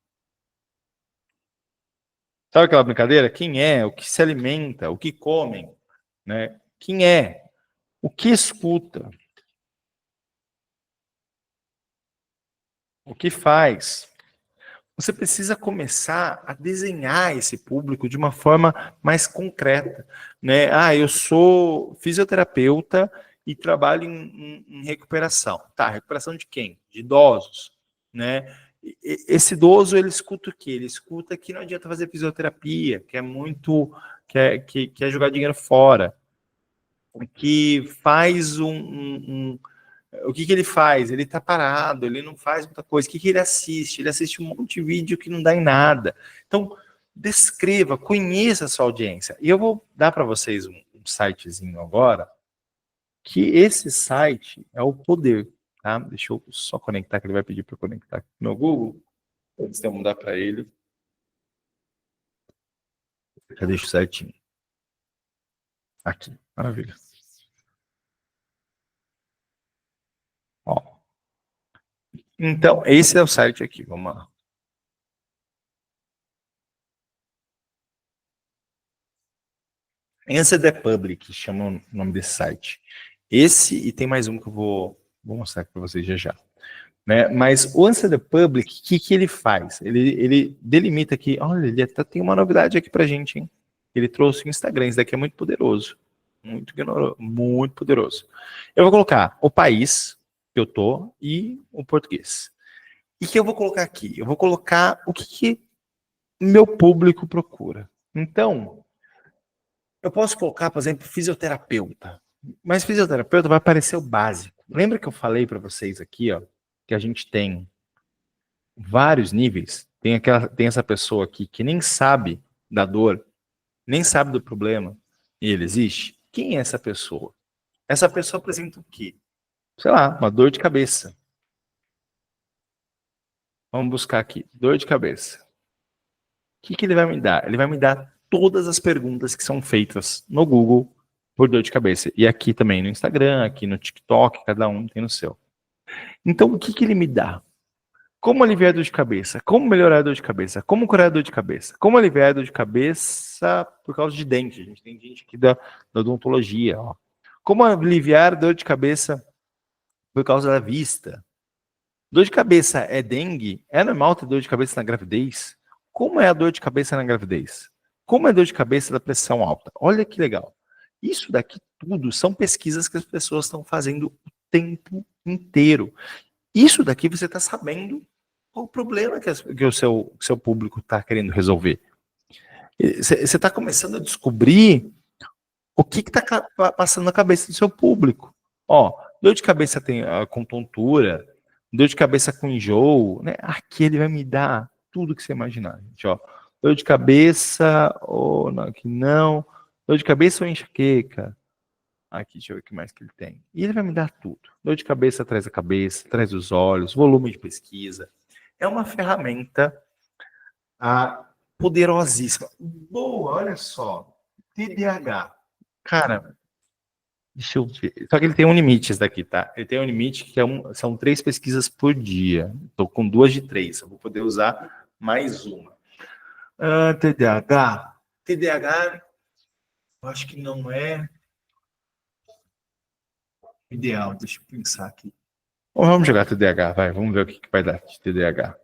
Sabe aquela brincadeira? Quem é? O que se alimenta? O que comem? né? Quem é? O que escuta? O que faz? Você precisa começar a desenhar esse público de uma forma mais concreta, né? Ah, eu sou fisioterapeuta e trabalho em recuperação. Tá, recuperação de quem? De idosos, né? Esse idoso, ele escuta o quê? Ele escuta que não adianta fazer fisioterapia, que é muito, que é jogar dinheiro fora, que faz o que ele faz? Ele está parado, ele não faz muita coisa. O que ele assiste? Ele assiste um monte de vídeo que não dá em nada. Então, descreva, conheça a sua audiência. E eu vou dar para vocês um sitezinho agora, que esse site é o poder. Tá? Deixa eu só conectar, que ele vai pedir para eu conectar aqui no Google. Antes de eu mudar para ele. Já deixo certinho. Aqui, maravilha. Ó. Então, esse é o site aqui. Vamos lá. Answer the Public, chama o nome desse site. Esse, e tem mais um que eu vou mostrar aqui para vocês já já. Né? Mas o Answer the Public, o que ele faz? Ele delimita aqui, olha, ele até tem uma novidade aqui para gente, hein? Ele trouxe o Instagram, isso daqui é muito poderoso. Muito poderoso. Eu vou colocar o país que eu tô e o português. E que eu vou colocar aqui? Eu vou colocar o que meu público procura. Então, eu posso colocar, por exemplo, fisioterapeuta. Mas fisioterapeuta vai aparecer o básico. Lembra que eu falei para vocês aqui, ó, que a gente tem vários níveis? Tem essa pessoa aqui que nem sabe da dor, nem sabe do problema, e ele existe. Quem é essa pessoa? Essa pessoa apresenta o quê? Sei lá, uma dor de cabeça. Vamos buscar aqui, dor de cabeça. O que ele vai me dar? Ele vai me dar todas as perguntas que são feitas no Google por dor de cabeça. E aqui também no Instagram, aqui no TikTok, cada um tem no seu. Então, o que ele me dá? Como aliviar a dor de cabeça? Como melhorar a dor de cabeça? Como curar a dor de cabeça? Como aliviar a dor de cabeça por causa de dente? A gente tem gente aqui da odontologia. Ó. Como aliviar a dor de cabeça por causa da vista? Dor de cabeça é dengue? É normal ter dor de cabeça na gravidez? Como é a dor de cabeça na gravidez? Como é a dor de cabeça da pressão alta? Olha que legal. Isso daqui tudo são pesquisas que as pessoas estão fazendo o tempo inteiro. Isso daqui você está sabendo qual o problema que o seu público está querendo resolver. Você está começando a descobrir o que está passando na cabeça do seu público. Ó, dor de cabeça com tontura, dor de cabeça com enjoo, né? Aqui ele vai me dar tudo que você imaginar, gente, ó. Dor de cabeça, ou não, aqui não. Dor de cabeça ou enxaqueca? Aqui, deixa eu ver o que mais que ele tem. E ele vai me dar tudo. Dor de cabeça traz a cabeça, traz os olhos, volume de pesquisa. É uma ferramenta poderosíssima. Boa, olha só. TDAH. Cara, deixa eu ver. Só que ele tem um limite, esse daqui, tá? Ele tem um limite que são 3 pesquisas por dia. Estou com 2 de 3. Eu vou poder usar mais uma. TDAH. TDAH, eu acho que não é ideal. Deixa eu pensar aqui. Bom, vamos jogar TDAH, vai. Vamos ver o que vai dar de TDAH.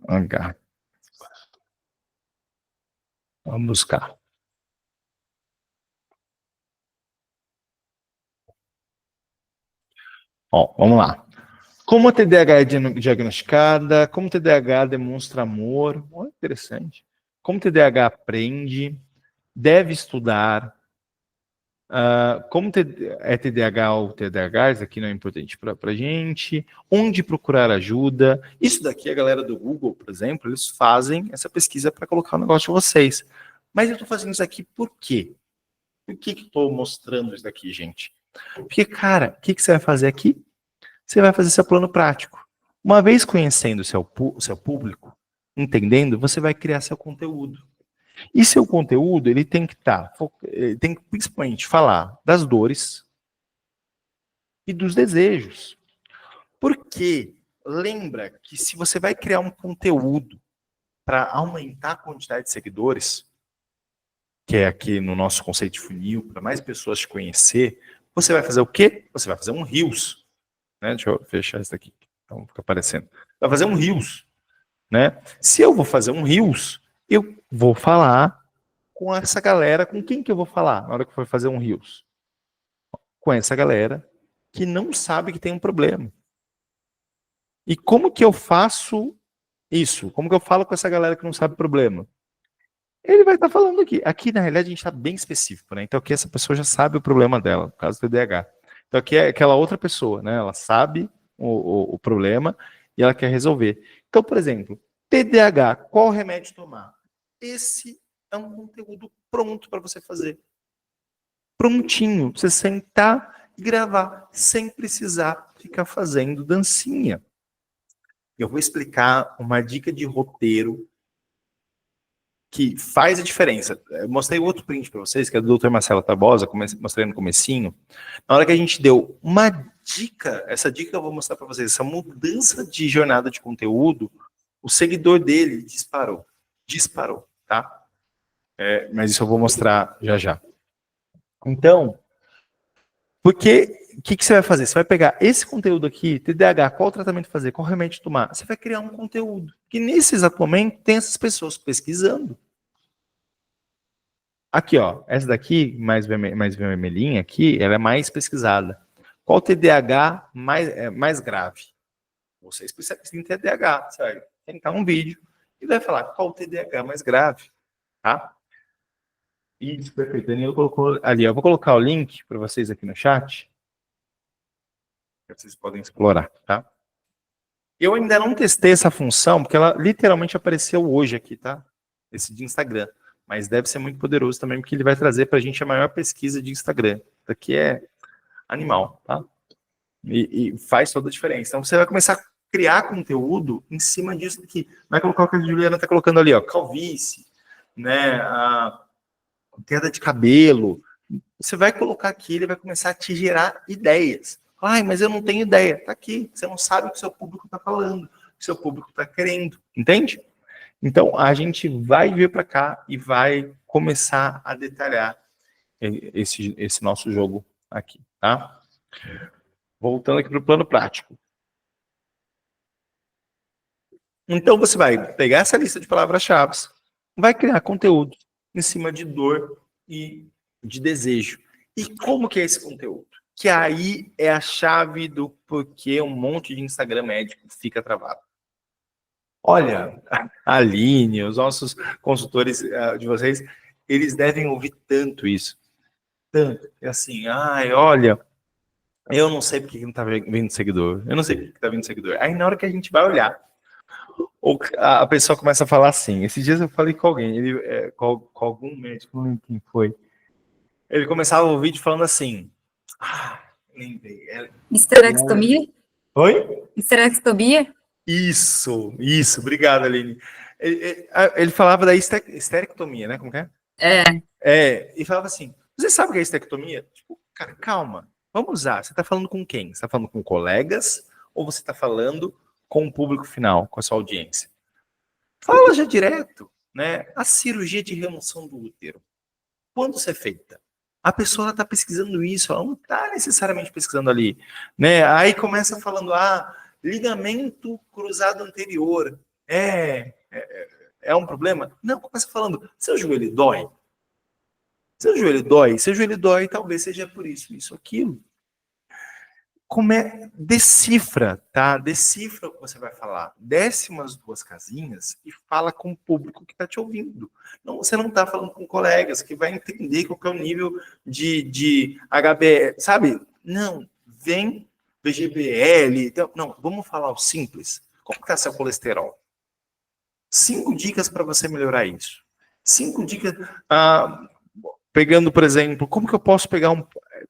H. Vamos buscar. Ó, vamos lá. Como a TDAH é diagnosticada? Como a TDAH demonstra amor? Muito interessante. Como a TDAH aprende? Deve estudar? Como é TDAH ou TDAH? Isso aqui não é importante para a gente. Onde procurar ajuda? Isso daqui, a galera do Google, por exemplo, eles fazem essa pesquisa para colocar o negócio de vocês. Mas eu estou fazendo isso aqui por quê? Por que eu estou mostrando isso daqui, gente? Porque, cara, o que você vai fazer aqui? Você vai fazer seu plano prático. Uma vez conhecendo o seu público, entendendo, você vai criar seu conteúdo. E seu conteúdo, ele tem que ele tem que principalmente falar das dores e dos desejos. Porque lembra que se você vai criar um conteúdo para aumentar a quantidade de seguidores, que é aqui no nosso conceito de funil, para mais pessoas te conhecer, você vai fazer o quê? Você vai fazer um Reels, né? Deixa eu fechar isso daqui, então fica aparecendo. Vai fazer um Reels, né? Se eu vou fazer um Reels, eu vou falar com essa galera. Com quem que eu vou falar na hora que eu for fazer um Reels? Com essa galera que não sabe que tem um problema. E como que eu faço isso? Como que eu falo com essa galera que não sabe o problema? Ele vai estar falando aqui. Aqui, na realidade, a gente está bem específico, né? Então aqui essa pessoa já sabe o problema dela, no caso do TDAH. Então aqui é aquela outra pessoa, né? Ela sabe o problema e ela quer resolver. Então, por exemplo, TDAH, qual remédio tomar? Esse é um conteúdo pronto para você fazer. Prontinho. Você sentar e gravar, sem precisar ficar fazendo dancinha. Eu vou explicar uma dica de roteiro que faz a diferença. Eu mostrei outro print para vocês, que é do Dr. Marcelo Tabosa, mostrei no comecinho. Na hora que a gente deu uma dica, essa dica que eu vou mostrar para vocês, essa mudança de jornada de conteúdo, o seguidor dele disparou, tá? Mas isso eu vou mostrar já já. Então, porque o que você vai fazer? Você vai pegar esse conteúdo aqui, TDAH, qual tratamento fazer, qual remédio tomar? Você vai criar um conteúdo que nesse exato momento tem essas pessoas pesquisando. Aqui, ó, essa daqui, mais vermelhinha aqui, ela é mais pesquisada. Qual TDAH mais grave? Você é especialista em TDAH, você vai tentar um vídeo e vai falar qual TDAH mais grave, tá? Isso, perfeito. Daniel colocou ali. Eu vou colocar o link para vocês aqui no chat, que vocês podem explorar, tá? Eu ainda não testei essa função, porque ela literalmente apareceu hoje aqui, tá? Esse de Instagram. Mas deve ser muito poderoso também, porque ele vai trazer para a gente a maior pesquisa de Instagram. Isso aqui é animal, tá? E faz toda a diferença. Então você vai começar a criar conteúdo em cima disso aqui. Vai colocar o que a Juliana está colocando ali, ó, calvície, né? A queda de cabelo. Você vai colocar aqui, ele vai começar a te gerar ideias. Ai, mas eu não tenho ideia. Tá aqui. Você não sabe o que o seu público está falando, o que o seu público está querendo. Entende? Então, a gente vai vir para cá e vai começar a detalhar esse nosso jogo aqui, tá? Voltando aqui para o plano prático. Então, você vai pegar essa lista de palavras-chave, vai criar conteúdo em cima de dor e de desejo. E como que é esse conteúdo? Que aí é a chave do porquê um monte de Instagram médico fica travado. Olha, a Aline, os nossos consultores de vocês, eles devem ouvir tanto isso. Tanto. É assim, ai, olha, eu não sei porque não tá vindo seguidor. Eu não sei porque tá vindo seguidor. Aí na hora que a gente vai olhar, a pessoa começa a falar assim. Esses dias eu falei com alguém, com algum médico, não lembro quem foi. Ele começava o vídeo falando assim. Lembrei. Histerectomia? Oi? Histerectomia? Isso, obrigado, Aline. Ele falava da histerectomia, né? Como que é? E falava assim: você sabe o que é histerectomia? Tipo, cara, calma, vamos usar. Você tá falando com quem? Você tá falando com colegas ou você tá falando com o público final, com a sua audiência? Fala já direto, né? A cirurgia de remoção do útero, quando isso é feita? A pessoa está pesquisando isso, ela não está necessariamente pesquisando ali, né? Aí começa falando, ligamento cruzado anterior, é um problema? Não, começa falando, seu joelho dói? Seu joelho dói, talvez seja por isso, aquilo. Decifra, tá? Decifra o que você vai falar. Desce umas 2 casinhas e fala com o público que está te ouvindo. Não, você não está falando com colegas que vai entender qual que é o nível de HB, sabe? Não, vem VGBL. Então, não, vamos falar o simples. Como está seu colesterol? 5 dicas para você melhorar isso. 5 dicas. Pegando, por exemplo, como que eu posso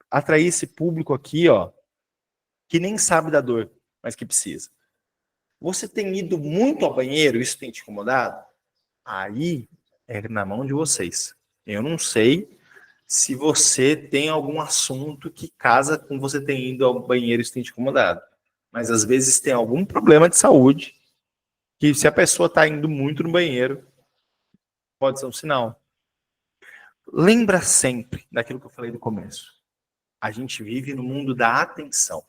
atrair esse público aqui, ó, que nem sabe da dor, mas que precisa. Você tem ido muito ao banheiro, isso tem te incomodado? Aí é na mão de vocês. Eu não sei se você tem algum assunto que casa com você ter ido ao banheiro e isso tem te incomodado. Mas às vezes tem algum problema de saúde que se a pessoa está indo muito no banheiro, pode ser um sinal. lembra sempre daquilo que eu falei no começo. A gente vive no mundo da atenção.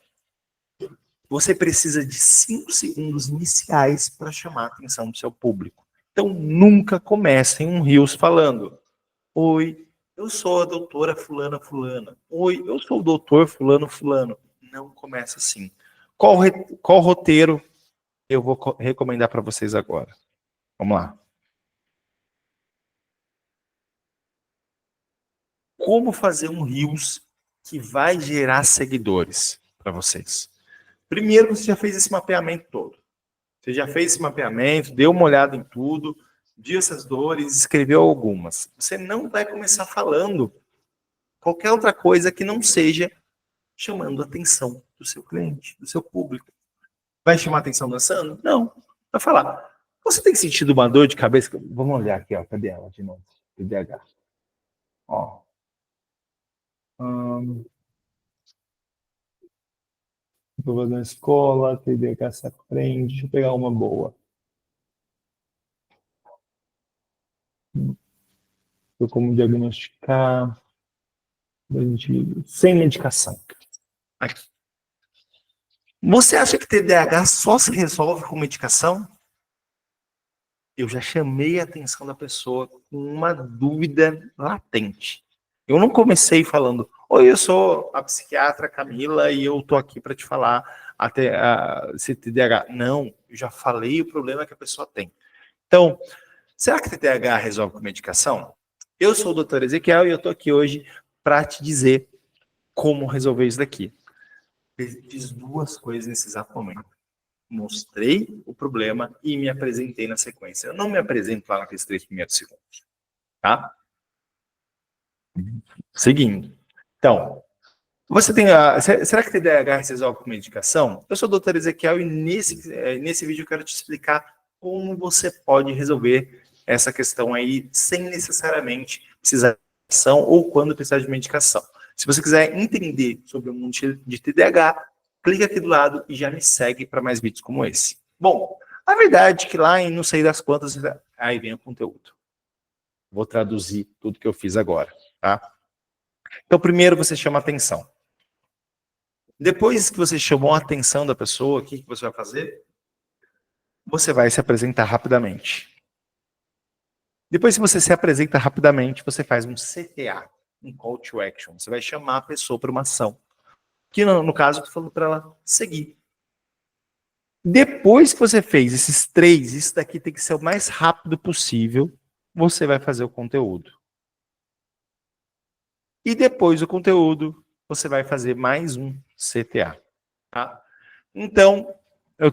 Você precisa de 5 segundos iniciais para chamar a atenção do seu público. Então, nunca comecem um Reels falando: oi, eu sou a doutora fulana fulana. Oi, eu sou o doutor fulano fulano. Não começa assim. Qual roteiro eu vou recomendar para vocês agora? Vamos lá. Como fazer um Reels que vai gerar seguidores para vocês? Primeiro, você já fez esse mapeamento todo. Você já fez esse mapeamento, deu uma olhada em tudo, viu essas dores, escreveu algumas. Você não vai começar falando qualquer outra coisa que não seja chamando a atenção do seu cliente, do seu público. Vai chamar a atenção dançando? Não. Vai falar: você tem sentido uma dor de cabeça? Vamos olhar aqui, ó. Cadê ela de novo? TDAH. Ó. Estou na escola, TDAH se aprende. Deixa eu pegar uma boa. Eu como diagnosticar. Sem medicação. Aqui. Você acha que TDAH só se resolve com medicação? Eu já chamei a atenção da pessoa com uma dúvida latente. Eu não comecei falando: oi, eu sou a psiquiatra Camila e eu tô aqui para te falar se TDAH. Não, eu já falei o problema que a pessoa tem. Então, será que TDAH resolve com medicação? Eu sou o Dr. Ezequiel e eu tô aqui hoje para te dizer como resolver isso daqui. Fiz 2 coisas nesse exato momento. Mostrei o problema e me apresentei na sequência. Eu não me apresento lá naqueles 3 primeiros segundos. Tá? Seguindo. Então, você tem será que TDAH se resolve com medicação? Eu sou o Dr. Ezequiel e nesse vídeo eu quero te explicar como você pode resolver essa questão aí sem necessariamente precisar de medicação ou quando precisar de medicação. Se você quiser entender sobre o mundo de TDAH, clica aqui do lado e já me segue para mais vídeos como esse. Bom, a verdade é que lá em não sei das quantas, aí vem o conteúdo. Vou traduzir tudo que eu fiz agora, tá? Então, primeiro você chama a atenção. Depois que você chamou a atenção da pessoa, o que você vai fazer? Você vai se apresentar rapidamente. Depois que você se apresenta rapidamente, você faz um CTA, um Call to Action. Você vai chamar a pessoa para uma ação. Que no caso, eu estou falando para ela seguir. Depois que você fez esses 3, isso daqui tem que ser o mais rápido possível, você vai fazer o conteúdo. E depois do conteúdo, você vai fazer mais um CTA. Tá? Então, eu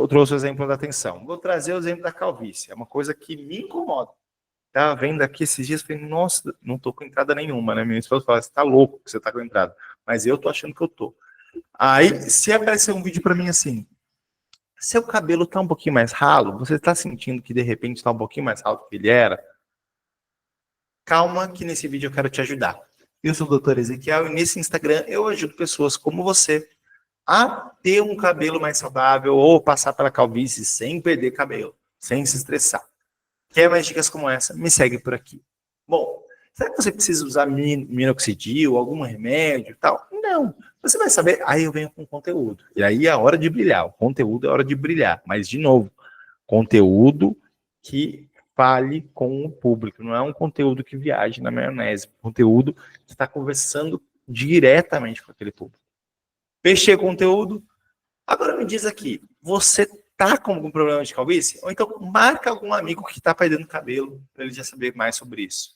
trouxe o exemplo da atenção. Vou trazer o exemplo da calvície. É uma coisa que me incomoda. Tá vendo aqui esses dias, falei: nossa, não tô com entrada nenhuma, né? Minha esposa fala: você tá louco que você tá com entrada. Mas eu tô achando que eu tô. Aí, se aparecer um vídeo para mim assim: seu cabelo tá um pouquinho mais ralo, você tá sentindo que de repente tá um pouquinho mais ralo do que ele era? Calma que nesse vídeo eu quero te ajudar. Eu sou o Dr. Ezequiel e nesse Instagram eu ajudo pessoas como você a ter um cabelo mais saudável ou passar pela calvície sem perder cabelo, sem se estressar. Quer mais dicas como essa? Me segue por aqui. Bom, será que você precisa usar minoxidil, algum remédio e tal? Não. Você vai saber, aí eu venho com conteúdo. E aí é a hora de brilhar. O conteúdo é a hora de brilhar. Mas, de novo, conteúdo que fale com o público. Não é um conteúdo que viaje na maionese. Conteúdo que está conversando diretamente com aquele público. Fechei o conteúdo. Agora me diz aqui, você tá com algum problema de calvície? Ou então marca algum amigo que está perdendo cabelo para ele já saber mais sobre isso.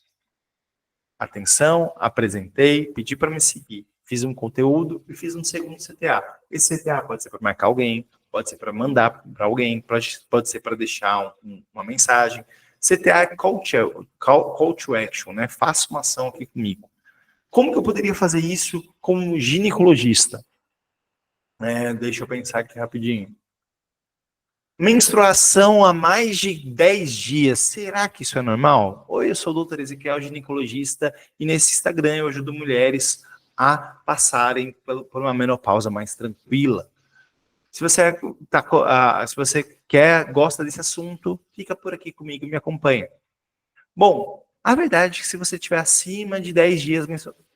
Atenção, apresentei, pedi para me seguir, fiz um conteúdo e fiz um segundo CTA. Esse CTA pode ser para marcar alguém, pode ser para mandar para alguém, pode ser para deixar uma mensagem. CTA é call to action, né? Faça uma ação aqui comigo. Como que eu poderia fazer isso como ginecologista? Deixa eu pensar aqui rapidinho. Menstruação há mais de 10 dias. Será que isso é normal? Oi, eu sou o Dr. Ezequiel, ginecologista, e nesse Instagram eu ajudo mulheres a passarem por uma menopausa mais tranquila. Se você gosta desse assunto, fica por aqui comigo e me acompanha. Bom, A verdade é que se você tiver acima de 10 dias,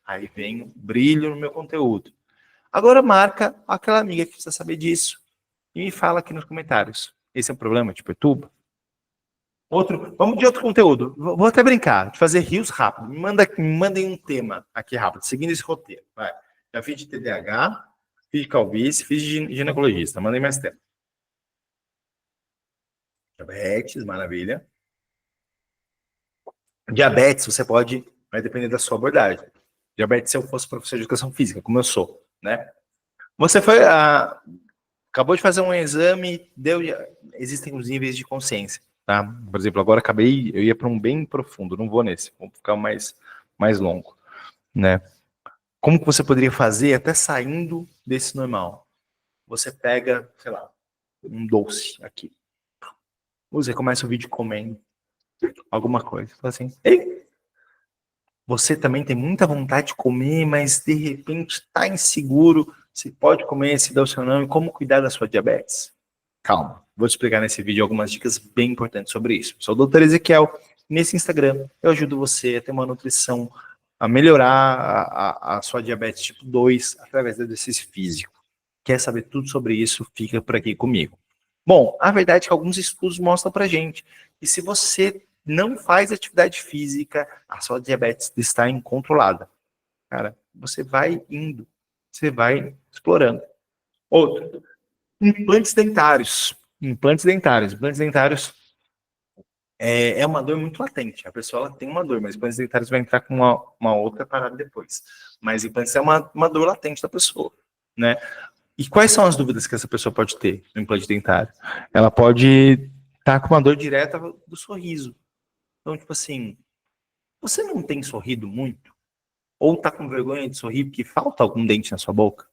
aí vem o brilho no meu conteúdo. Agora marca aquela amiga que precisa saber disso e me fala aqui nos comentários. Esse é um problema, te perturba? Vamos de outro conteúdo. Vou até brincar, de fazer rios rápido. Me mandem um tema aqui rápido, seguindo esse roteiro. Vai. Já fiz de TDAH, fiz de calvície, fiz de ginecologista. Mandem mais tema. Diabetes, maravilha. Diabetes, você pode, vai depender da sua abordagem. Diabetes, se eu fosse professor de educação física, como eu sou, né? Você foi, acabou de fazer um exame, existem os níveis de consciência, tá? Por exemplo, agora eu ia para um bem profundo, não vou nesse, vou ficar mais longo, né? Como que você poderia fazer até saindo desse normal? Você pega, sei lá, um doce aqui. Você começa o vídeo comendo alguma coisa. Fala assim, ei, você também tem muita vontade de comer, mas de repente está inseguro. Você pode comer, se dá o seu nome, como cuidar da sua diabetes? Calma, vou te explicar nesse vídeo algumas dicas bem importantes sobre isso. Sou o Dr. Ezequiel. Nesse Instagram, eu ajudo você a ter uma nutrição, a melhorar a sua diabetes tipo 2 através do exercício físico. Quer saber tudo sobre isso? Fica por aqui comigo. Bom, a verdade é que alguns estudos mostram pra gente que se você não faz atividade física, a sua diabetes está incontrolada. Cara, você vai indo, você vai explorando. Outro, implantes dentários. Implantes dentários. Implantes dentários é uma dor muito latente. A pessoa ela tem uma dor, mas implantes dentários vai entrar com uma outra parada depois. Mas implantes é uma dor latente da pessoa, né? E quais são as dúvidas que essa pessoa pode ter no implante dentário? Ela pode estar com uma dor direta do sorriso. Então, tipo assim, você não tem sorrido muito? Ou tá com vergonha de sorrir porque falta algum dente na sua boca?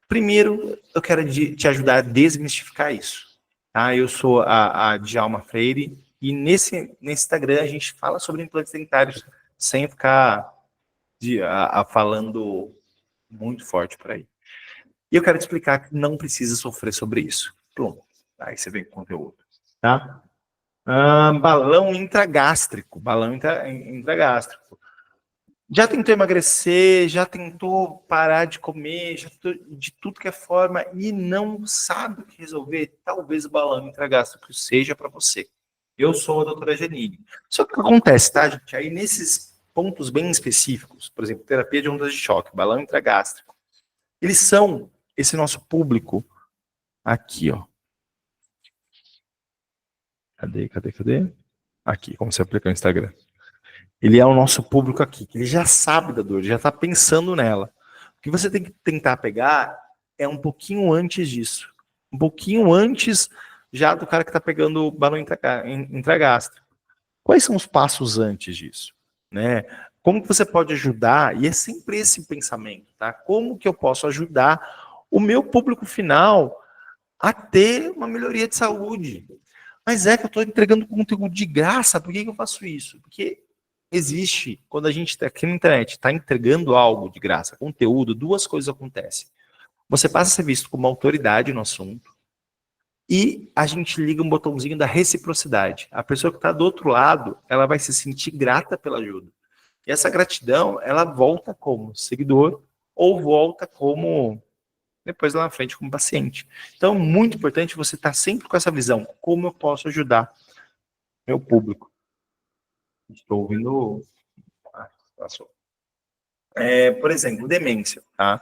Primeiro, eu quero te ajudar a desmistificar isso. Tá? Eu sou a Djalma Freire e nesse Instagram a gente fala sobre implantes dentários sem ficar falando muito forte por aí. E eu quero te explicar que não precisa sofrer sobre isso. Pronto. Aí você vem com conteúdo. Tá? Balão intragástrico. Balão intragástrico. Já tentou emagrecer, já tentou parar de comer, já tentou de tudo que é forma e não sabe o que resolver? Talvez o balão intragástrico seja para você. Eu sou a doutora Janine. Só que o que acontece, tá, gente? Aí nesses pontos bem específicos, por exemplo, terapia de ondas de choque, balão intragástrico, eles são esse nosso público aqui, ó. Cadê? Aqui, como você aplica no Instagram. Ele é o nosso público aqui, que ele já sabe da dor, ele já está pensando nela. O que você tem que tentar pegar é um pouquinho antes disso. Um pouquinho antes já do cara que está pegando o balão intragástrico. Quais são os passos antes disso? Né? Como que você pode ajudar? E é sempre esse pensamento, tá? Como que eu posso ajudar o meu público final a ter uma melhoria de saúde? Mas é que eu estou entregando conteúdo de graça, por que eu faço isso? Porque existe, quando a gente está aqui na internet, está entregando algo de graça, conteúdo, duas coisas acontecem. Você passa a ser visto como autoridade no assunto e a gente liga um botãozinho da reciprocidade. A pessoa que está do outro lado, ela vai se sentir grata pela ajuda. E essa gratidão, ela volta como seguidor ou volta como, depois lá na frente, como paciente. Então, muito importante você estar sempre com essa visão. Como eu posso ajudar meu público? Estou ouvindo... passou. Por exemplo, demência, tá?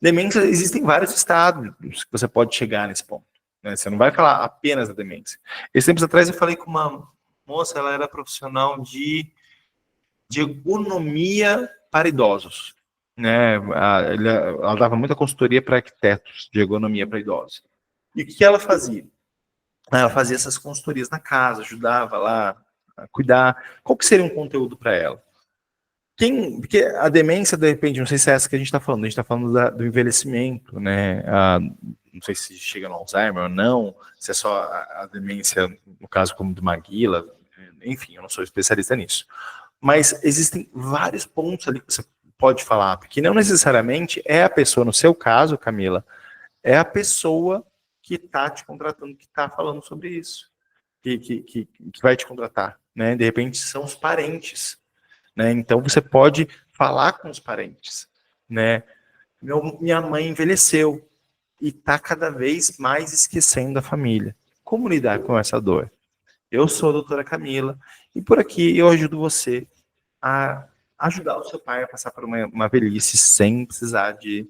Demência, existem vários estados que você pode chegar nesse ponto. Né? Você não vai falar apenas da demência. Esses tempos atrás eu falei com uma moça, ela era profissional de ergonomia para idosos. Né? Ela dava muita consultoria para arquitetos de ergonomia para idosos. E o que ela fazia? Ela fazia essas consultorias na casa, ajudava lá a cuidar. Qual que seria um conteúdo para ela? Porque a demência, de repente, não sei se é essa que a gente está falando, a gente está falando do envelhecimento, né? Não sei se chega no Alzheimer ou não, se é só a demência, no caso como do Maguila, enfim, eu não sou especialista nisso. Mas existem vários pontos ali que você pode falar, porque não necessariamente é a pessoa, no seu caso, Camila, é a pessoa que está te contratando, que está falando sobre isso. que vai te contratar, né? De repente são os parentes, né? Então você pode falar com os parentes, né? Minha mãe envelheceu e está cada vez mais esquecendo a família. Como lidar com essa dor? Eu sou a doutora Camila e por aqui eu ajudo você a ajudar o seu pai a passar por uma velhice sem precisar de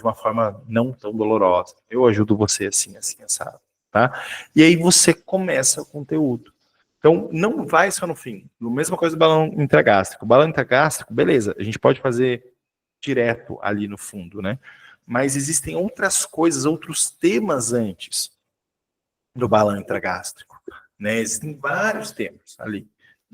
uma forma não tão dolorosa. Eu ajudo você assim, sabe? Tá? E aí você começa o conteúdo. Então, não vai só no fim. A mesma coisa do balão intragástrico. O balão intragástrico, beleza, a gente pode fazer direto ali no fundo, né? Mas existem outras coisas, outros temas antes do balão intragástrico, né? Existem vários temas ali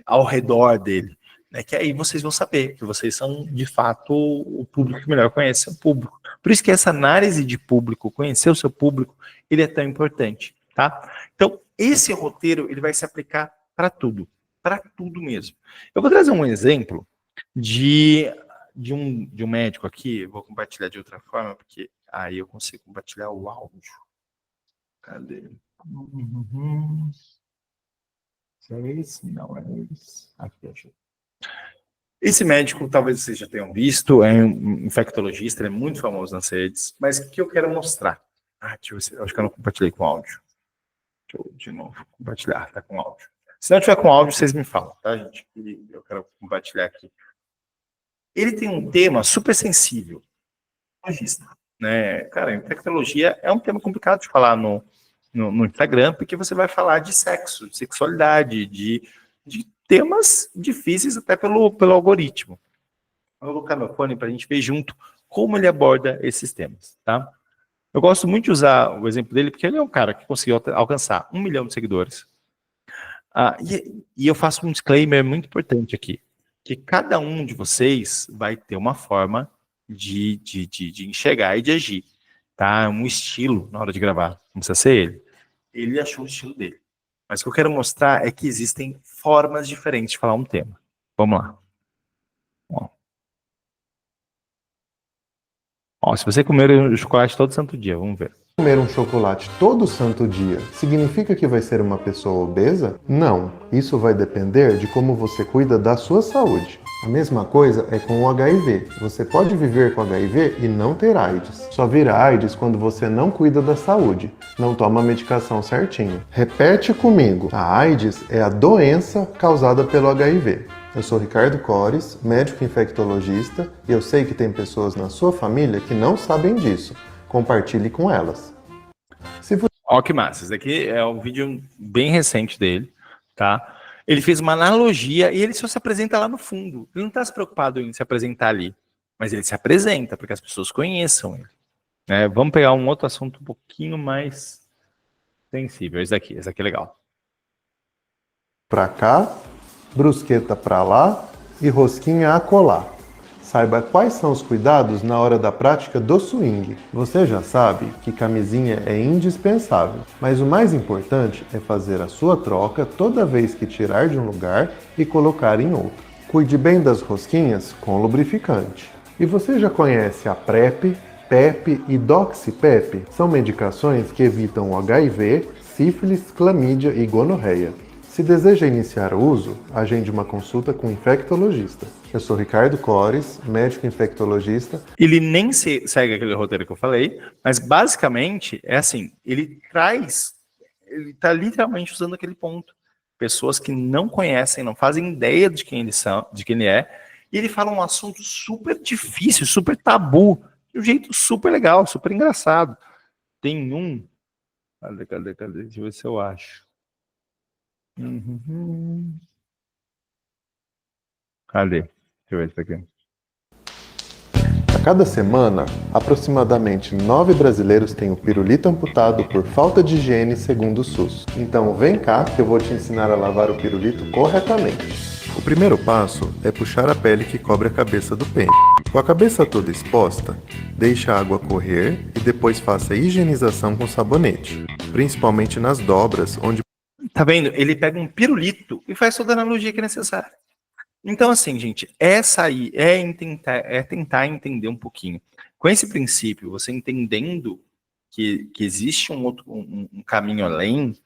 ao redor dele, né? Que aí vocês vão saber que vocês são de fato o público que melhor conhece o público. Por isso que essa análise de público, conhecer o seu público, ele é tão importante, tá? Então esse roteiro ele vai se aplicar para tudo mesmo. Eu vou trazer um exemplo de um médico aqui. Eu vou compartilhar de outra forma porque aí eu consigo compartilhar o áudio. Cadê? É esse? Não, é esse. Aqui, achei. Esse médico, talvez vocês já tenham visto, é um infectologista, ele é muito famoso nas redes, mas o que eu quero mostrar? Deixa eu ver eu acho que eu não compartilhei com áudio. Deixa eu de novo compartilhar, tá com áudio. Se não tiver com áudio, vocês me falam, tá, gente? Eu quero compartilhar aqui. Ele tem um tema super sensível, né? Cara, infectologia é um tema complicado de falar no Instagram, porque você vai falar de sexo, de sexualidade, de temas difíceis até pelo algoritmo. Eu vou colocar meu fone para a gente ver junto como ele aborda esses temas, tá? Eu gosto muito de usar o exemplo dele, porque ele é um cara que conseguiu alcançar 1 milhão de seguidores. E eu faço um disclaimer muito importante aqui, que cada um de vocês vai ter uma forma de enxergar e de agir, tá? Um estilo na hora de gravar, não precisa ser ele. Ele achou o estilo dele. Mas o que eu quero mostrar é que existem formas diferentes de falar um tema. Vamos lá. Se você comer o chocolate todo santo dia, vamos ver. Comer um chocolate todo santo dia significa que vai ser uma pessoa obesa? Não. Isso vai depender de como você cuida da sua saúde. A mesma coisa é com o HIV. Você pode viver com HIV e não ter AIDS. Só vira AIDS quando você não cuida da saúde, não toma a medicação certinho. Repete comigo. A AIDS é a doença causada pelo HIV. Eu sou Ricardo Cores, médico infectologista, e eu sei que tem pessoas na sua família que não sabem disso. Compartilhe com elas. Ó, que massa. Esse daqui é um vídeo bem recente dele, tá? Ele fez uma analogia e ele só se apresenta lá no fundo. Ele não está se preocupado em se apresentar ali, mas ele se apresenta para que as pessoas conheçam ele. Vamos pegar um outro assunto um pouquinho mais sensível. Esse aqui é legal. Pra cá, brusqueta pra lá e rosquinha a colar. Saiba quais são os cuidados na hora da prática do swing. Você já sabe que camisinha é indispensável, mas o mais importante é fazer a sua troca toda vez que tirar de um lugar e colocar em outro. Cuide bem das rosquinhas com lubrificante. E você já conhece a PrEP, PEP e DoxyPEP? São medicações que evitam o HIV, sífilis, clamídia e gonorreia. Se deseja iniciar o uso, agende uma consulta com um infectologista. Eu sou Ricardo Cores, médico infectologista. Ele nem segue aquele roteiro que eu falei, mas basicamente é assim, ele está literalmente usando aquele ponto. Pessoas que não conhecem, não fazem ideia de quem eles são, de quem ele é, e ele fala um assunto super difícil, super tabu, de um jeito super legal, super engraçado. Tem um... Cadê? Deixa eu ver se eu acho. Cadê? Deixa eu ver isso aqui. A cada semana, aproximadamente 9 brasileiros têm o pirulito amputado por falta de higiene, segundo o SUS. Então vem cá que eu vou te ensinar a lavar o pirulito corretamente. O primeiro passo é puxar a pele que cobre a cabeça do pênis. Com a cabeça toda exposta, deixe a água correr e depois faça a higienização com sabonete, principalmente nas dobras, onde... Tá vendo? Ele pega um pirulito e faz toda a analogia que é necessária. Então, assim, gente, essa aí é tentar entender um pouquinho. Com esse princípio, você entendendo que existe um caminho além,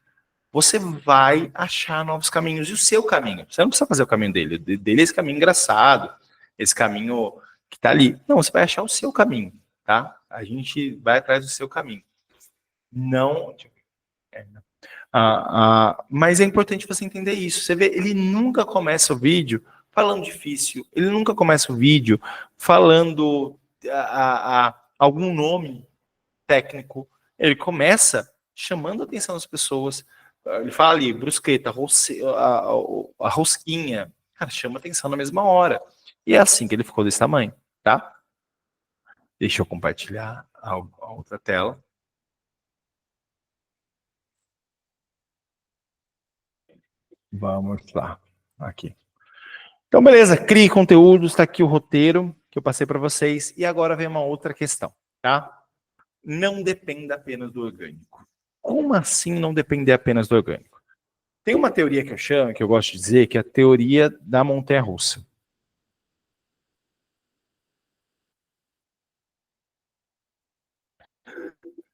você vai achar novos caminhos e o seu caminho. Você não precisa fazer o caminho dele. Dele é esse caminho engraçado, esse caminho que tá ali. Não, você vai achar o seu caminho, tá? A gente vai atrás do seu caminho. Não. Mas é importante você entender isso. Você vê, ele nunca começa o vídeo falando difícil. Ele nunca começa o vídeo falando algum nome técnico. Ele começa chamando a atenção das pessoas. Ele fala ali, brusqueta, a rosquinha. Cara, chama atenção na mesma hora. E é assim que ele ficou desse tamanho, tá? Deixa eu compartilhar a outra tela. Vamos lá. Aqui. Então, beleza. Crie conteúdos. Está aqui o roteiro que eu passei para vocês. E agora vem uma outra questão, tá? Não dependa apenas do orgânico. Como assim não depender apenas do orgânico? Tem uma teoria que eu chamo, que eu gosto de dizer, que é a teoria da montanha-russa.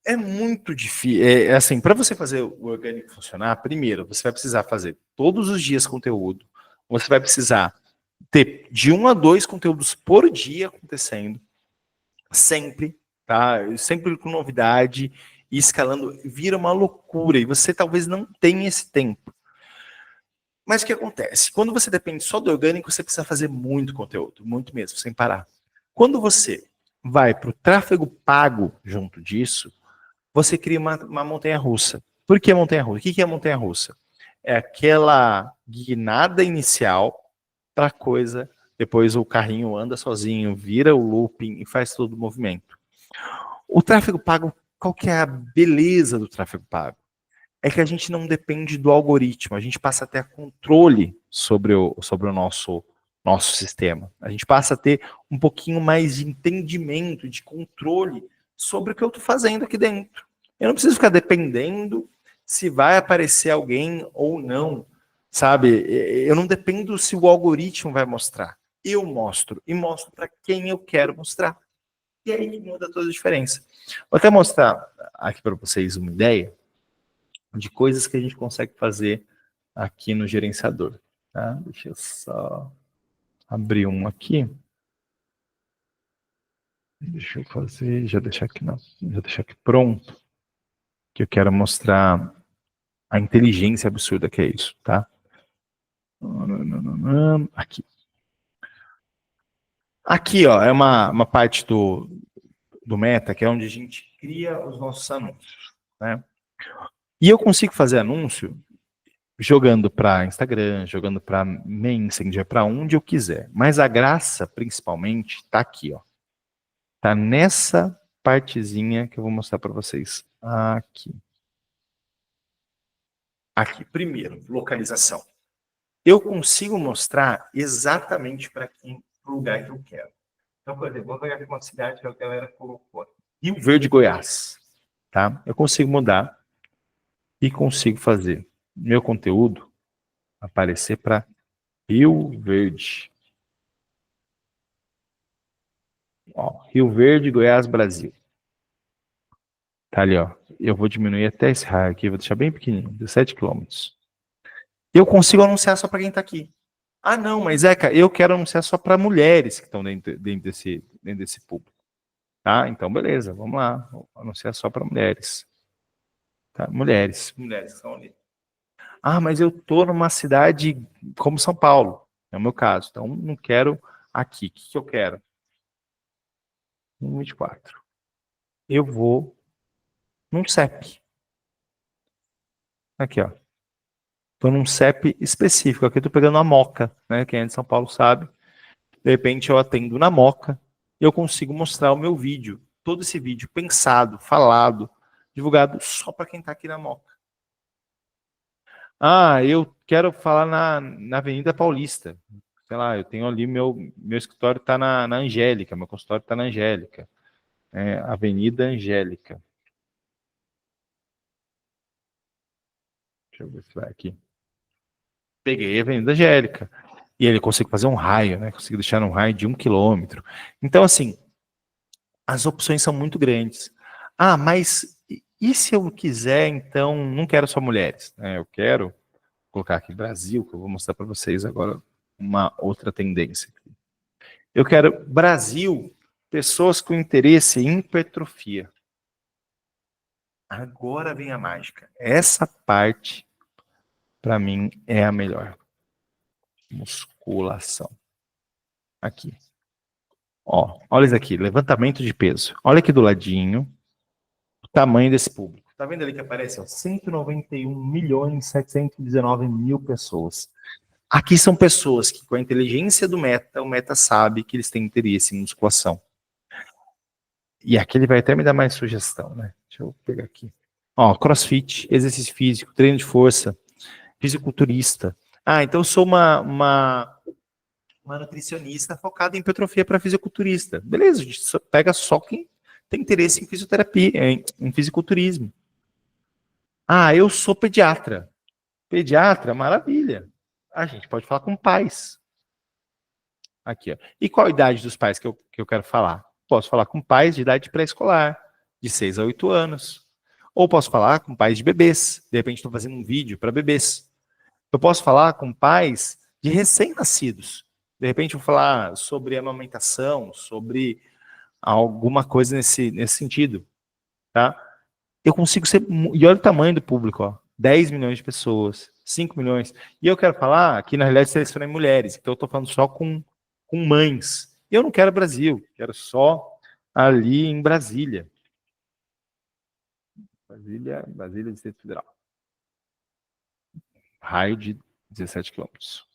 É muito difícil. É assim, para você fazer o orgânico funcionar, primeiro, você vai precisar fazer todos os dias conteúdo. Você vai precisar ter de 1 a 2 conteúdos por dia acontecendo. Sempre, tá? Sempre com novidade e escalando. Vira uma loucura. E você talvez não tenha esse tempo. Mas o que acontece? Quando você depende só do orgânico, você precisa fazer muito conteúdo. Muito mesmo, sem parar. Quando você vai para o tráfego pago junto disso, você cria uma montanha-russa. Por que montanha-russa? O que é montanha-russa? É aquela guinada inicial para coisa, depois o carrinho anda sozinho, vira o looping e faz todo o movimento. O tráfego pago, qual que é a beleza do tráfego pago? É que a gente não depende do algoritmo, a gente passa a ter controle sobre o nosso sistema. A gente passa a ter um pouquinho mais de entendimento, de controle sobre o que eu estou fazendo aqui dentro. Eu não preciso ficar dependendo se vai aparecer alguém ou não, sabe? Eu não dependo se o algoritmo vai mostrar. Eu mostro, e mostro para quem eu quero mostrar. E aí que muda toda a diferença. Vou até mostrar aqui para vocês uma ideia de coisas que a gente consegue fazer aqui no gerenciador. Tá? Deixa eu só abrir um aqui. Deixa eu fazer, já deixar aqui pronto. Que eu quero mostrar a inteligência absurda que é isso, tá? Aqui. Aqui, ó, é uma parte do Meta, que é onde a gente cria os nossos anúncios, né? E eu consigo fazer anúncio jogando para Instagram, jogando para Messenger, para onde eu quiser. Mas a graça, principalmente, tá aqui, ó. Tá nessa partezinha que eu vou mostrar para vocês. Aqui. Aqui, primeiro, localização. Eu consigo mostrar exatamente para quem, pro lugar que eu quero. Então, por exemplo, vou pegar aqui uma cidade que a galera colocou. Rio Verde, Goiás. Tá? Eu consigo mudar e consigo fazer meu conteúdo aparecer para Rio Verde. Ó, Rio Verde, Goiás, Brasil. Tá ali, ó. Eu vou diminuir até esse raio aqui, vou deixar bem pequenininho, 17 quilômetros. Eu consigo anunciar só para quem está aqui. Ah, não, mas eu quero anunciar só para mulheres que estão dentro desse público. Tá? Então, beleza, vamos lá. Vou anunciar só para mulheres. Tá? Mulheres que estão ali. Ah, mas eu estou numa cidade como São Paulo, é o meu caso. Então, não quero aqui. O que eu quero? 24. Eu vou num CEP. Aqui, ó. Estou num CEP específico. Aqui eu estou pegando a Moca, né? Quem é de São Paulo sabe. De repente eu atendo na Moca e eu consigo mostrar o meu vídeo. Todo esse vídeo pensado, falado, divulgado só para quem está aqui na Moca. Ah, eu quero falar na Avenida Paulista. Sei lá, eu tenho ali meu escritório está na Angélica, meu consultório está na Angélica. Avenida Angélica. Deixa eu ver se vai aqui. Peguei a Avenida Angélica. E ele consegue fazer um raio, né? Consigo deixar um raio de 1 quilômetro. Então, assim, as opções são muito grandes. Ah, mas E se eu quiser, então, não quero só mulheres, né? Eu quero colocar aqui Brasil, que eu vou mostrar para vocês agora uma outra tendência. Eu quero Brasil, pessoas com interesse em hipertrofia. Agora vem a mágica. Essa parte, para mim, é a melhor. Musculação. Aqui. Ó, olha isso aqui, levantamento de peso. Olha aqui do ladinho o tamanho desse público. Tá vendo ali que aparece? Ó, 191.719.000 pessoas. Aqui são pessoas que, com a inteligência do Meta, o Meta sabe que eles têm interesse em musculação. E aqui ele vai até me dar mais sugestão, né? Deixa eu pegar aqui. Ó, CrossFit, exercício físico, treino de força, fisiculturista. Ah, então eu sou uma nutricionista focada em hipertrofia para fisiculturista. Beleza, a gente pega só quem tem interesse em fisioterapia, em fisiculturismo. Ah, eu sou pediatra. Pediatra, maravilha. A gente pode falar com pais. Aqui, ó. E qual a idade dos pais que eu quero falar? Posso falar com pais de idade pré-escolar, de 6 a 8 anos. Ou posso falar com pais de bebês. De repente estou fazendo um vídeo para bebês. Eu posso falar com pais de recém-nascidos. De repente eu vou falar sobre amamentação, sobre alguma coisa nesse sentido. Tá? Eu consigo ser... E olha o tamanho do público, ó. 10 milhões de pessoas, 5 milhões. E eu quero falar que, na realidade, selecionei mulheres. Então, eu estou falando só com mães. E eu não quero Brasil, quero só ali em Brasília. Brasília, Distrito Federal. Raio de 17 quilômetros.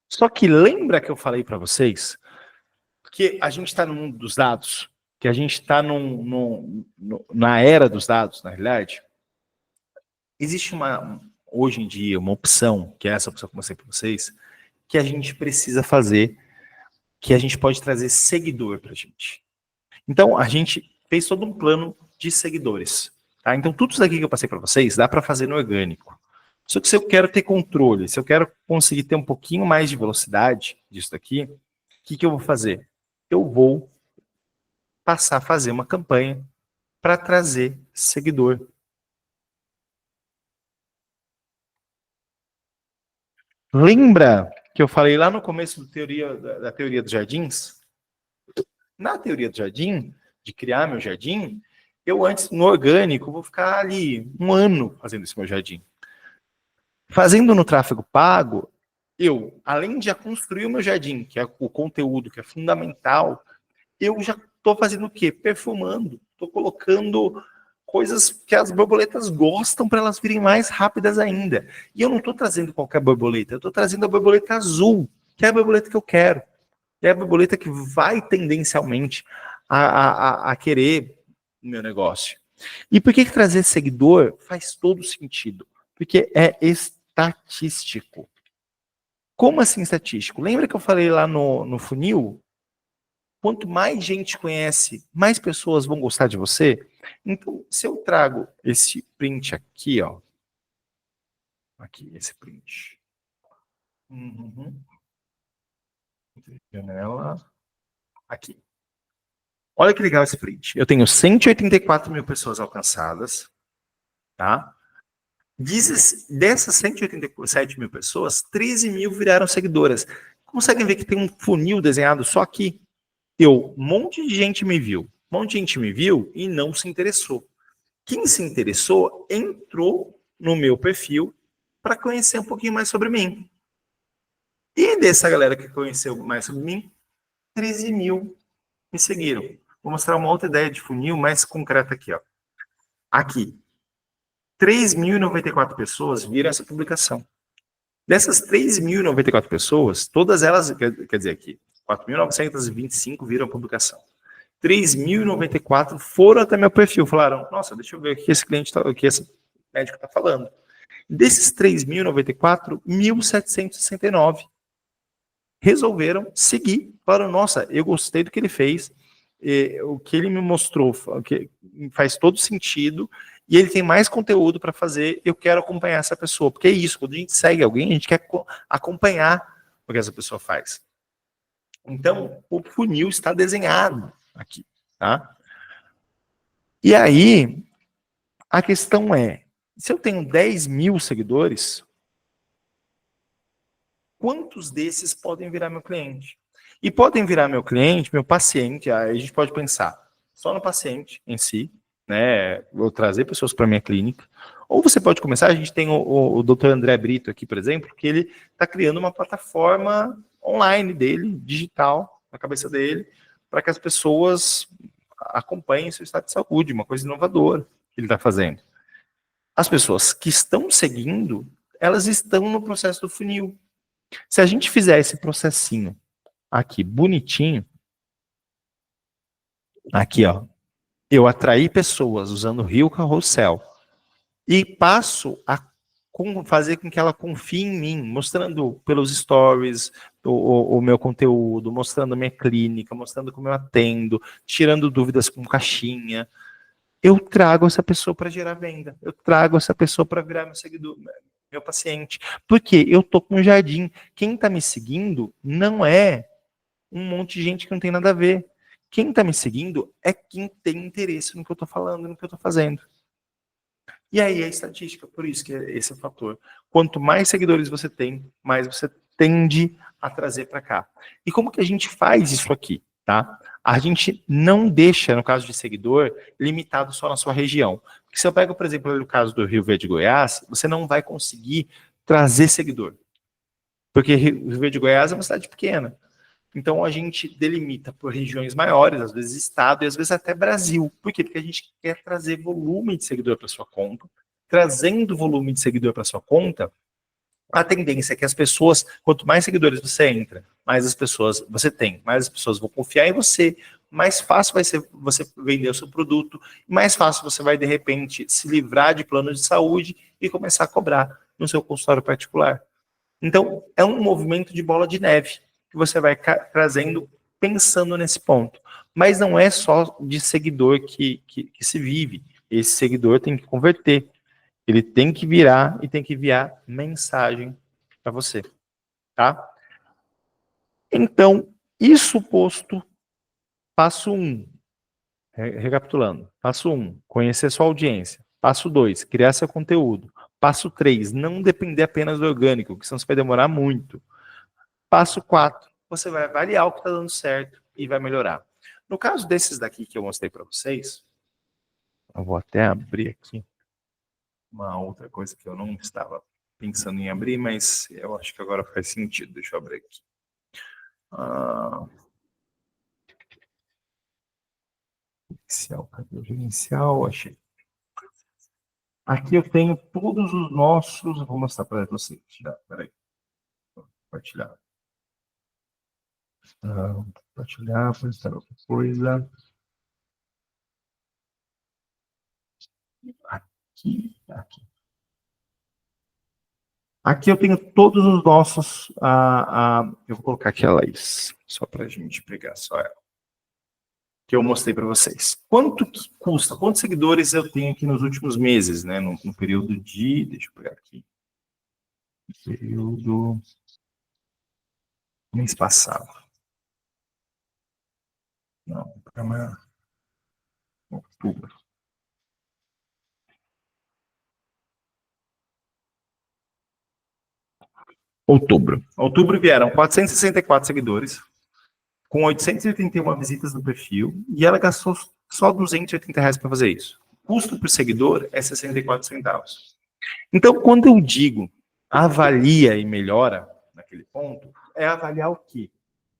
Só que lembra que eu falei para vocês que a gente está no mundo dos dados, que a gente está na era dos dados, na realidade. Existe hoje em dia, uma opção, que é essa opção que eu mostrei para vocês, que a gente precisa fazer, que a gente pode trazer seguidor para a gente. Então, a gente fez todo um plano de seguidores. Tá? Então, tudo isso aqui que eu passei para vocês, dá para fazer no orgânico. Só que se eu quero ter controle, se eu quero conseguir ter um pouquinho mais de velocidade disso daqui, o que eu vou fazer? Eu vou passar a fazer uma campanha para trazer seguidor. Lembra que eu falei lá no começo da teoria dos jardins? Na teoria do jardim, de criar meu jardim, eu antes, no orgânico, vou ficar ali 1 ano fazendo esse meu jardim. Fazendo no tráfego pago, eu, além de construir o meu jardim, que é o conteúdo que é fundamental, eu já estou fazendo o quê? Perfumando. Estou colocando coisas que as borboletas gostam para elas virem mais rápidas ainda. E eu não estou trazendo qualquer borboleta, eu estou trazendo a borboleta azul, que é a borboleta que eu quero. É a borboleta que vai tendencialmente a querer o meu negócio. E por que trazer seguidor faz todo sentido? Porque é estatístico. Como assim estatístico? Lembra que eu falei lá no funil? Quanto mais gente conhece, mais pessoas vão gostar de você. Então, se eu trago esse print aqui, ó. Aqui, esse print. Janela. Aqui. Olha que legal esse print. Eu tenho 184 mil pessoas alcançadas, tá? Dessas 187 mil pessoas, 13 mil viraram seguidoras. Conseguem ver que tem um funil desenhado só aqui? Um monte de gente me viu. Um monte de gente me viu e não se interessou. Quem se interessou entrou no meu perfil para conhecer um pouquinho mais sobre mim. E dessa galera que conheceu mais sobre mim, 13 mil me seguiram. Vou mostrar uma outra ideia de funil mais concreta aqui, ó. Aqui. 3.094 pessoas viram essa publicação. Dessas 3.094 pessoas, todas elas, quer dizer aqui, 4.925 viram a publicação. 3.094 foram até meu perfil, falaram, nossa, deixa eu ver o que esse cliente, o que esse médico está falando. Desses 3.094, 1.769 resolveram seguir. Falaram, nossa, eu gostei do que ele fez, o que ele me mostrou que faz todo sentido, e ele tem mais conteúdo para fazer, eu quero acompanhar essa pessoa. Porque é isso, quando a gente segue alguém, a gente quer acompanhar o que essa pessoa faz. Então, o funil está desenhado aqui, tá? E aí, a questão é, se eu tenho 10 mil seguidores, quantos desses podem virar meu cliente? E podem virar meu cliente, meu paciente, aí a gente pode pensar só no paciente em si, né? Vou trazer pessoas para minha clínica. Ou você pode começar, a gente tem o Dr. André Brito aqui, por exemplo, que ele está criando uma plataforma online dele, digital, na cabeça dele, para que as pessoas acompanhem seu estado de saúde, uma coisa inovadora que ele está fazendo. As pessoas que estão seguindo, elas estão no processo do funil. Se a gente fizer esse processinho aqui bonitinho, aqui ó, eu atraí pessoas usando o Rio Carrossel e passo a fazer com que ela confie em mim, mostrando pelos stories o meu conteúdo, mostrando a minha clínica, mostrando como eu atendo, tirando dúvidas com caixinha. Eu trago essa pessoa para gerar venda, eu trago essa pessoa para virar meu seguidor, meu paciente, porque eu tô com um jardim. Quem está me seguindo não é um monte de gente que não tem nada a ver. Quem está me seguindo é quem tem interesse no que eu estou falando, no que eu estou fazendo. E aí é estatística, por isso que esse é o fator. Quanto mais seguidores você tem, mais você tende a trazer para cá. E como que a gente faz isso aqui, tá? A gente não deixa, no caso de seguidor, limitado só na sua região. Porque se eu pego, por exemplo, no caso do Rio Verde, Goiás, você não vai conseguir trazer seguidor. Porque Rio Verde, Goiás é uma cidade pequena. Então a gente delimita por regiões maiores, às vezes estado e às vezes até Brasil. Por quê? Porque a gente quer trazer volume de seguidor para sua conta. Trazendo volume de seguidor para sua conta, a tendência é que as pessoas, quanto mais seguidores você entra, mais as pessoas você tem, mais as pessoas vão confiar em você, mais fácil vai ser você vender o seu produto, mais fácil você vai, de repente, se livrar de plano de saúde e começar a cobrar no seu consultório particular. Então, é um movimento de bola de neve que você vai trazendo pensando nesse ponto. Mas não é só de seguidor que se vive. Esse seguidor tem que converter. Ele tem que virar e tem que enviar mensagem para você. Tá? Então, isso posto, passo 1. Recapitulando. Passo 1, conhecer sua audiência. Passo 2, criar seu conteúdo. Passo 3, não depender apenas do orgânico, que senão você vai demorar muito. Passo 4, você vai avaliar o que está dando certo e vai melhorar. No caso desses daqui que eu mostrei para vocês, eu vou até abrir aqui uma outra coisa que eu não estava pensando em abrir, mas eu acho que agora faz sentido. Deixa eu abrir aqui. Cadê o gerencial? Achei. Aqui eu tenho todos os nossos. Vou mostrar para vocês. Peraí. Compartilhar. Compartilhar, postar outra coisa. Aqui. Aqui eu tenho todos os nossos. Eu vou colocar aqui a Laís, só para a gente pegar só ela. Que eu mostrei para vocês. Quanto que custa? Quantos seguidores eu tenho aqui nos últimos meses, né? No período de. Deixa eu pegar aqui. Período. Mês passado. Não, para outubro. Outubro vieram 464 seguidores, com 881 visitas no perfil, e ela gastou só R$280 para fazer isso. O custo por seguidor é 64 centavos. Então, quando eu digo avalia e melhora naquele ponto, é avaliar o quê?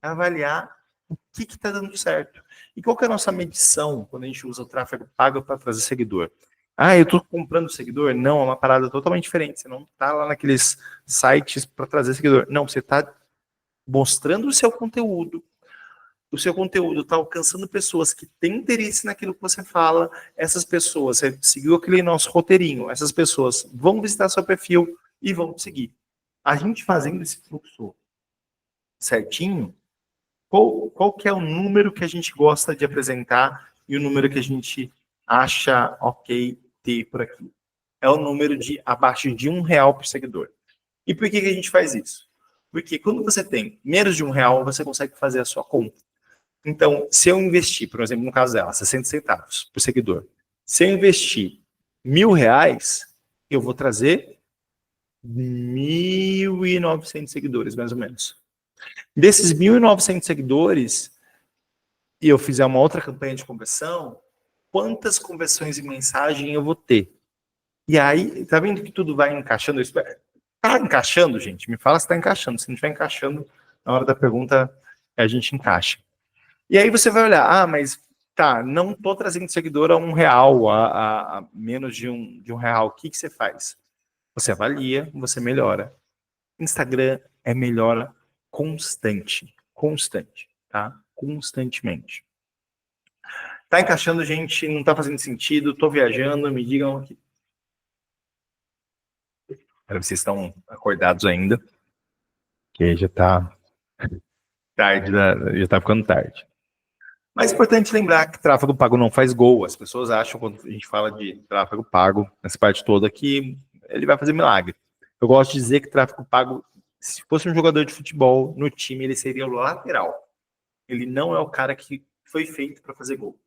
É avaliar o que está dando certo. E qual que é a nossa medição quando a gente usa o tráfego pago para trazer seguidor? Eu estou comprando seguidor? Não, é uma parada totalmente diferente. Você não está lá naqueles sites para trazer seguidor. Não, você está mostrando o seu conteúdo. O seu conteúdo está alcançando pessoas que têm interesse naquilo que você fala. Essas pessoas, você seguiu aquele nosso roteirinho, essas pessoas vão visitar seu perfil e vão te seguir. A gente fazendo esse fluxo certinho, qual que é o número que a gente gosta de apresentar e o número que a gente acha ok ter por aqui? É o número de abaixo de R$1 por seguidor. E por que a gente faz isso? Porque quando você tem menos de R$1, você consegue fazer a sua conta. Então, se eu investir, por exemplo, no caso dela, 60 centavos por seguidor, Se eu investir R$1.000, eu vou trazer 1.900 seguidores, mais ou menos. Desses 1.900 seguidores, e eu fizer uma outra campanha de conversão, quantas conversões em mensagem eu vou ter? E aí, tá vendo que tudo vai encaixando? Tá encaixando, gente? Me fala se tá encaixando. Se não estiver encaixando, na hora da pergunta, a gente encaixa. E aí você vai olhar, mas tá, não tô trazendo seguidor a R$1, a menos de um real. O que você faz? Você avalia, você melhora. Instagram é melhora constante, tá? Constantemente. Tá encaixando, gente? Não tá fazendo sentido? Tô viajando? Me digam aqui. Vocês estão acordados ainda? Que já tá tarde, já tá ficando tarde. Mas é importante lembrar que tráfego pago não faz gol. As pessoas acham, quando a gente fala de tráfego pago, nessa parte toda, que ele vai fazer milagre. Eu gosto de dizer que tráfego pago, se fosse um jogador de futebol no time, ele seria o lateral. Ele não é o cara que foi feito para fazer gol.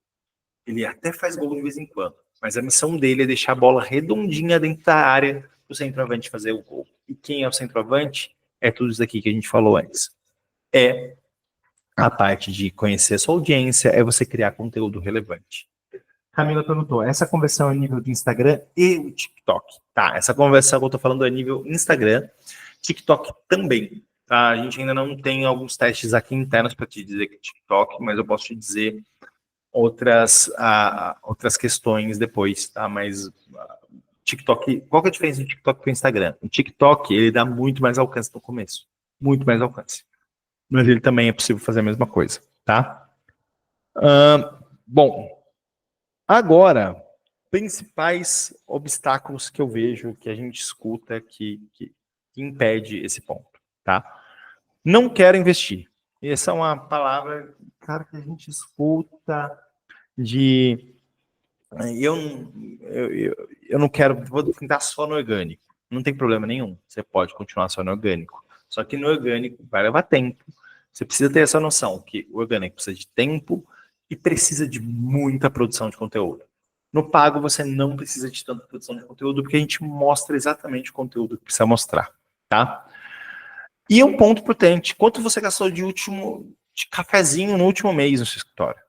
Ele até faz gol de vez em quando, mas a missão dele é deixar a bola redondinha dentro da área para o centroavante fazer o gol. E quem é o centroavante? É tudo isso aqui que a gente falou antes. É a parte de conhecer a sua audiência, é você criar conteúdo relevante. Camila perguntou, essa conversão é nível do Instagram e o TikTok? Tá, essa conversão que eu tô falando é nível Instagram, TikTok também, tá? A gente ainda não tem alguns testes aqui internos para te dizer que é TikTok, mas eu posso te dizer outras questões depois, tá? Mas TikTok, qual que é a diferença do TikTok para o Instagram? O TikTok, ele dá muito mais alcance no começo, muito mais alcance. Mas ele também é possível fazer a mesma coisa, tá? Bom, agora, principais obstáculos que eu vejo, que a gente escuta, que impede esse ponto, tá? Não quero investir. Essa é uma palavra, cara, que a gente escuta de... Eu não quero, vou tentar só no orgânico. Não tem problema nenhum, você pode continuar só no orgânico. Só que no orgânico vai levar tempo. Você precisa ter essa noção que o orgânico precisa de tempo e precisa de muita produção de conteúdo. No pago, você não precisa de tanta produção de conteúdo, porque a gente mostra exatamente o conteúdo que precisa mostrar, tá? E um ponto importante, quanto você gastou de cafezinho no último mês no seu escritório?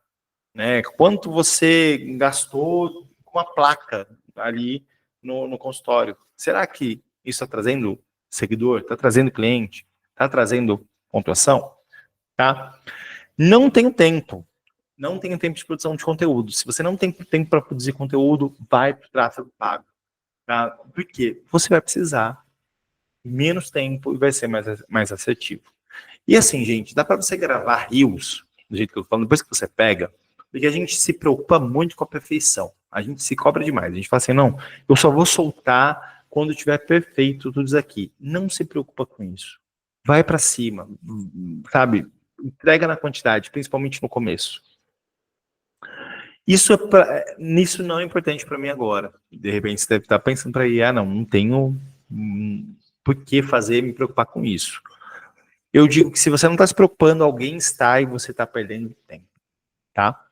Né? Quanto você gastou com a placa ali no consultório? Será que isso está trazendo seguidor? Está trazendo cliente? Está trazendo pontuação? Tá? Não tenho tempo. Não tenho tempo de produção de conteúdo. Se você não tem tempo para produzir conteúdo, vai para o tráfego pago. Tá? Por quê? Você vai precisar menos tempo e vai ser mais assertivo. E assim, gente, dá para você gravar reels, do jeito que eu tô falando, depois que você pega, porque a gente se preocupa muito com a perfeição. A gente se cobra demais. A gente fala assim, não, eu só vou soltar quando tiver perfeito tudo isso aqui. Não se preocupa com isso. Vai para cima, sabe? Entrega na quantidade, principalmente no começo. Nisso não é importante para mim agora. De repente você deve estar pensando para ir, não tenho por que me preocupar com isso. Eu digo que se você não está se preocupando, alguém está e você está perdendo tempo, tá?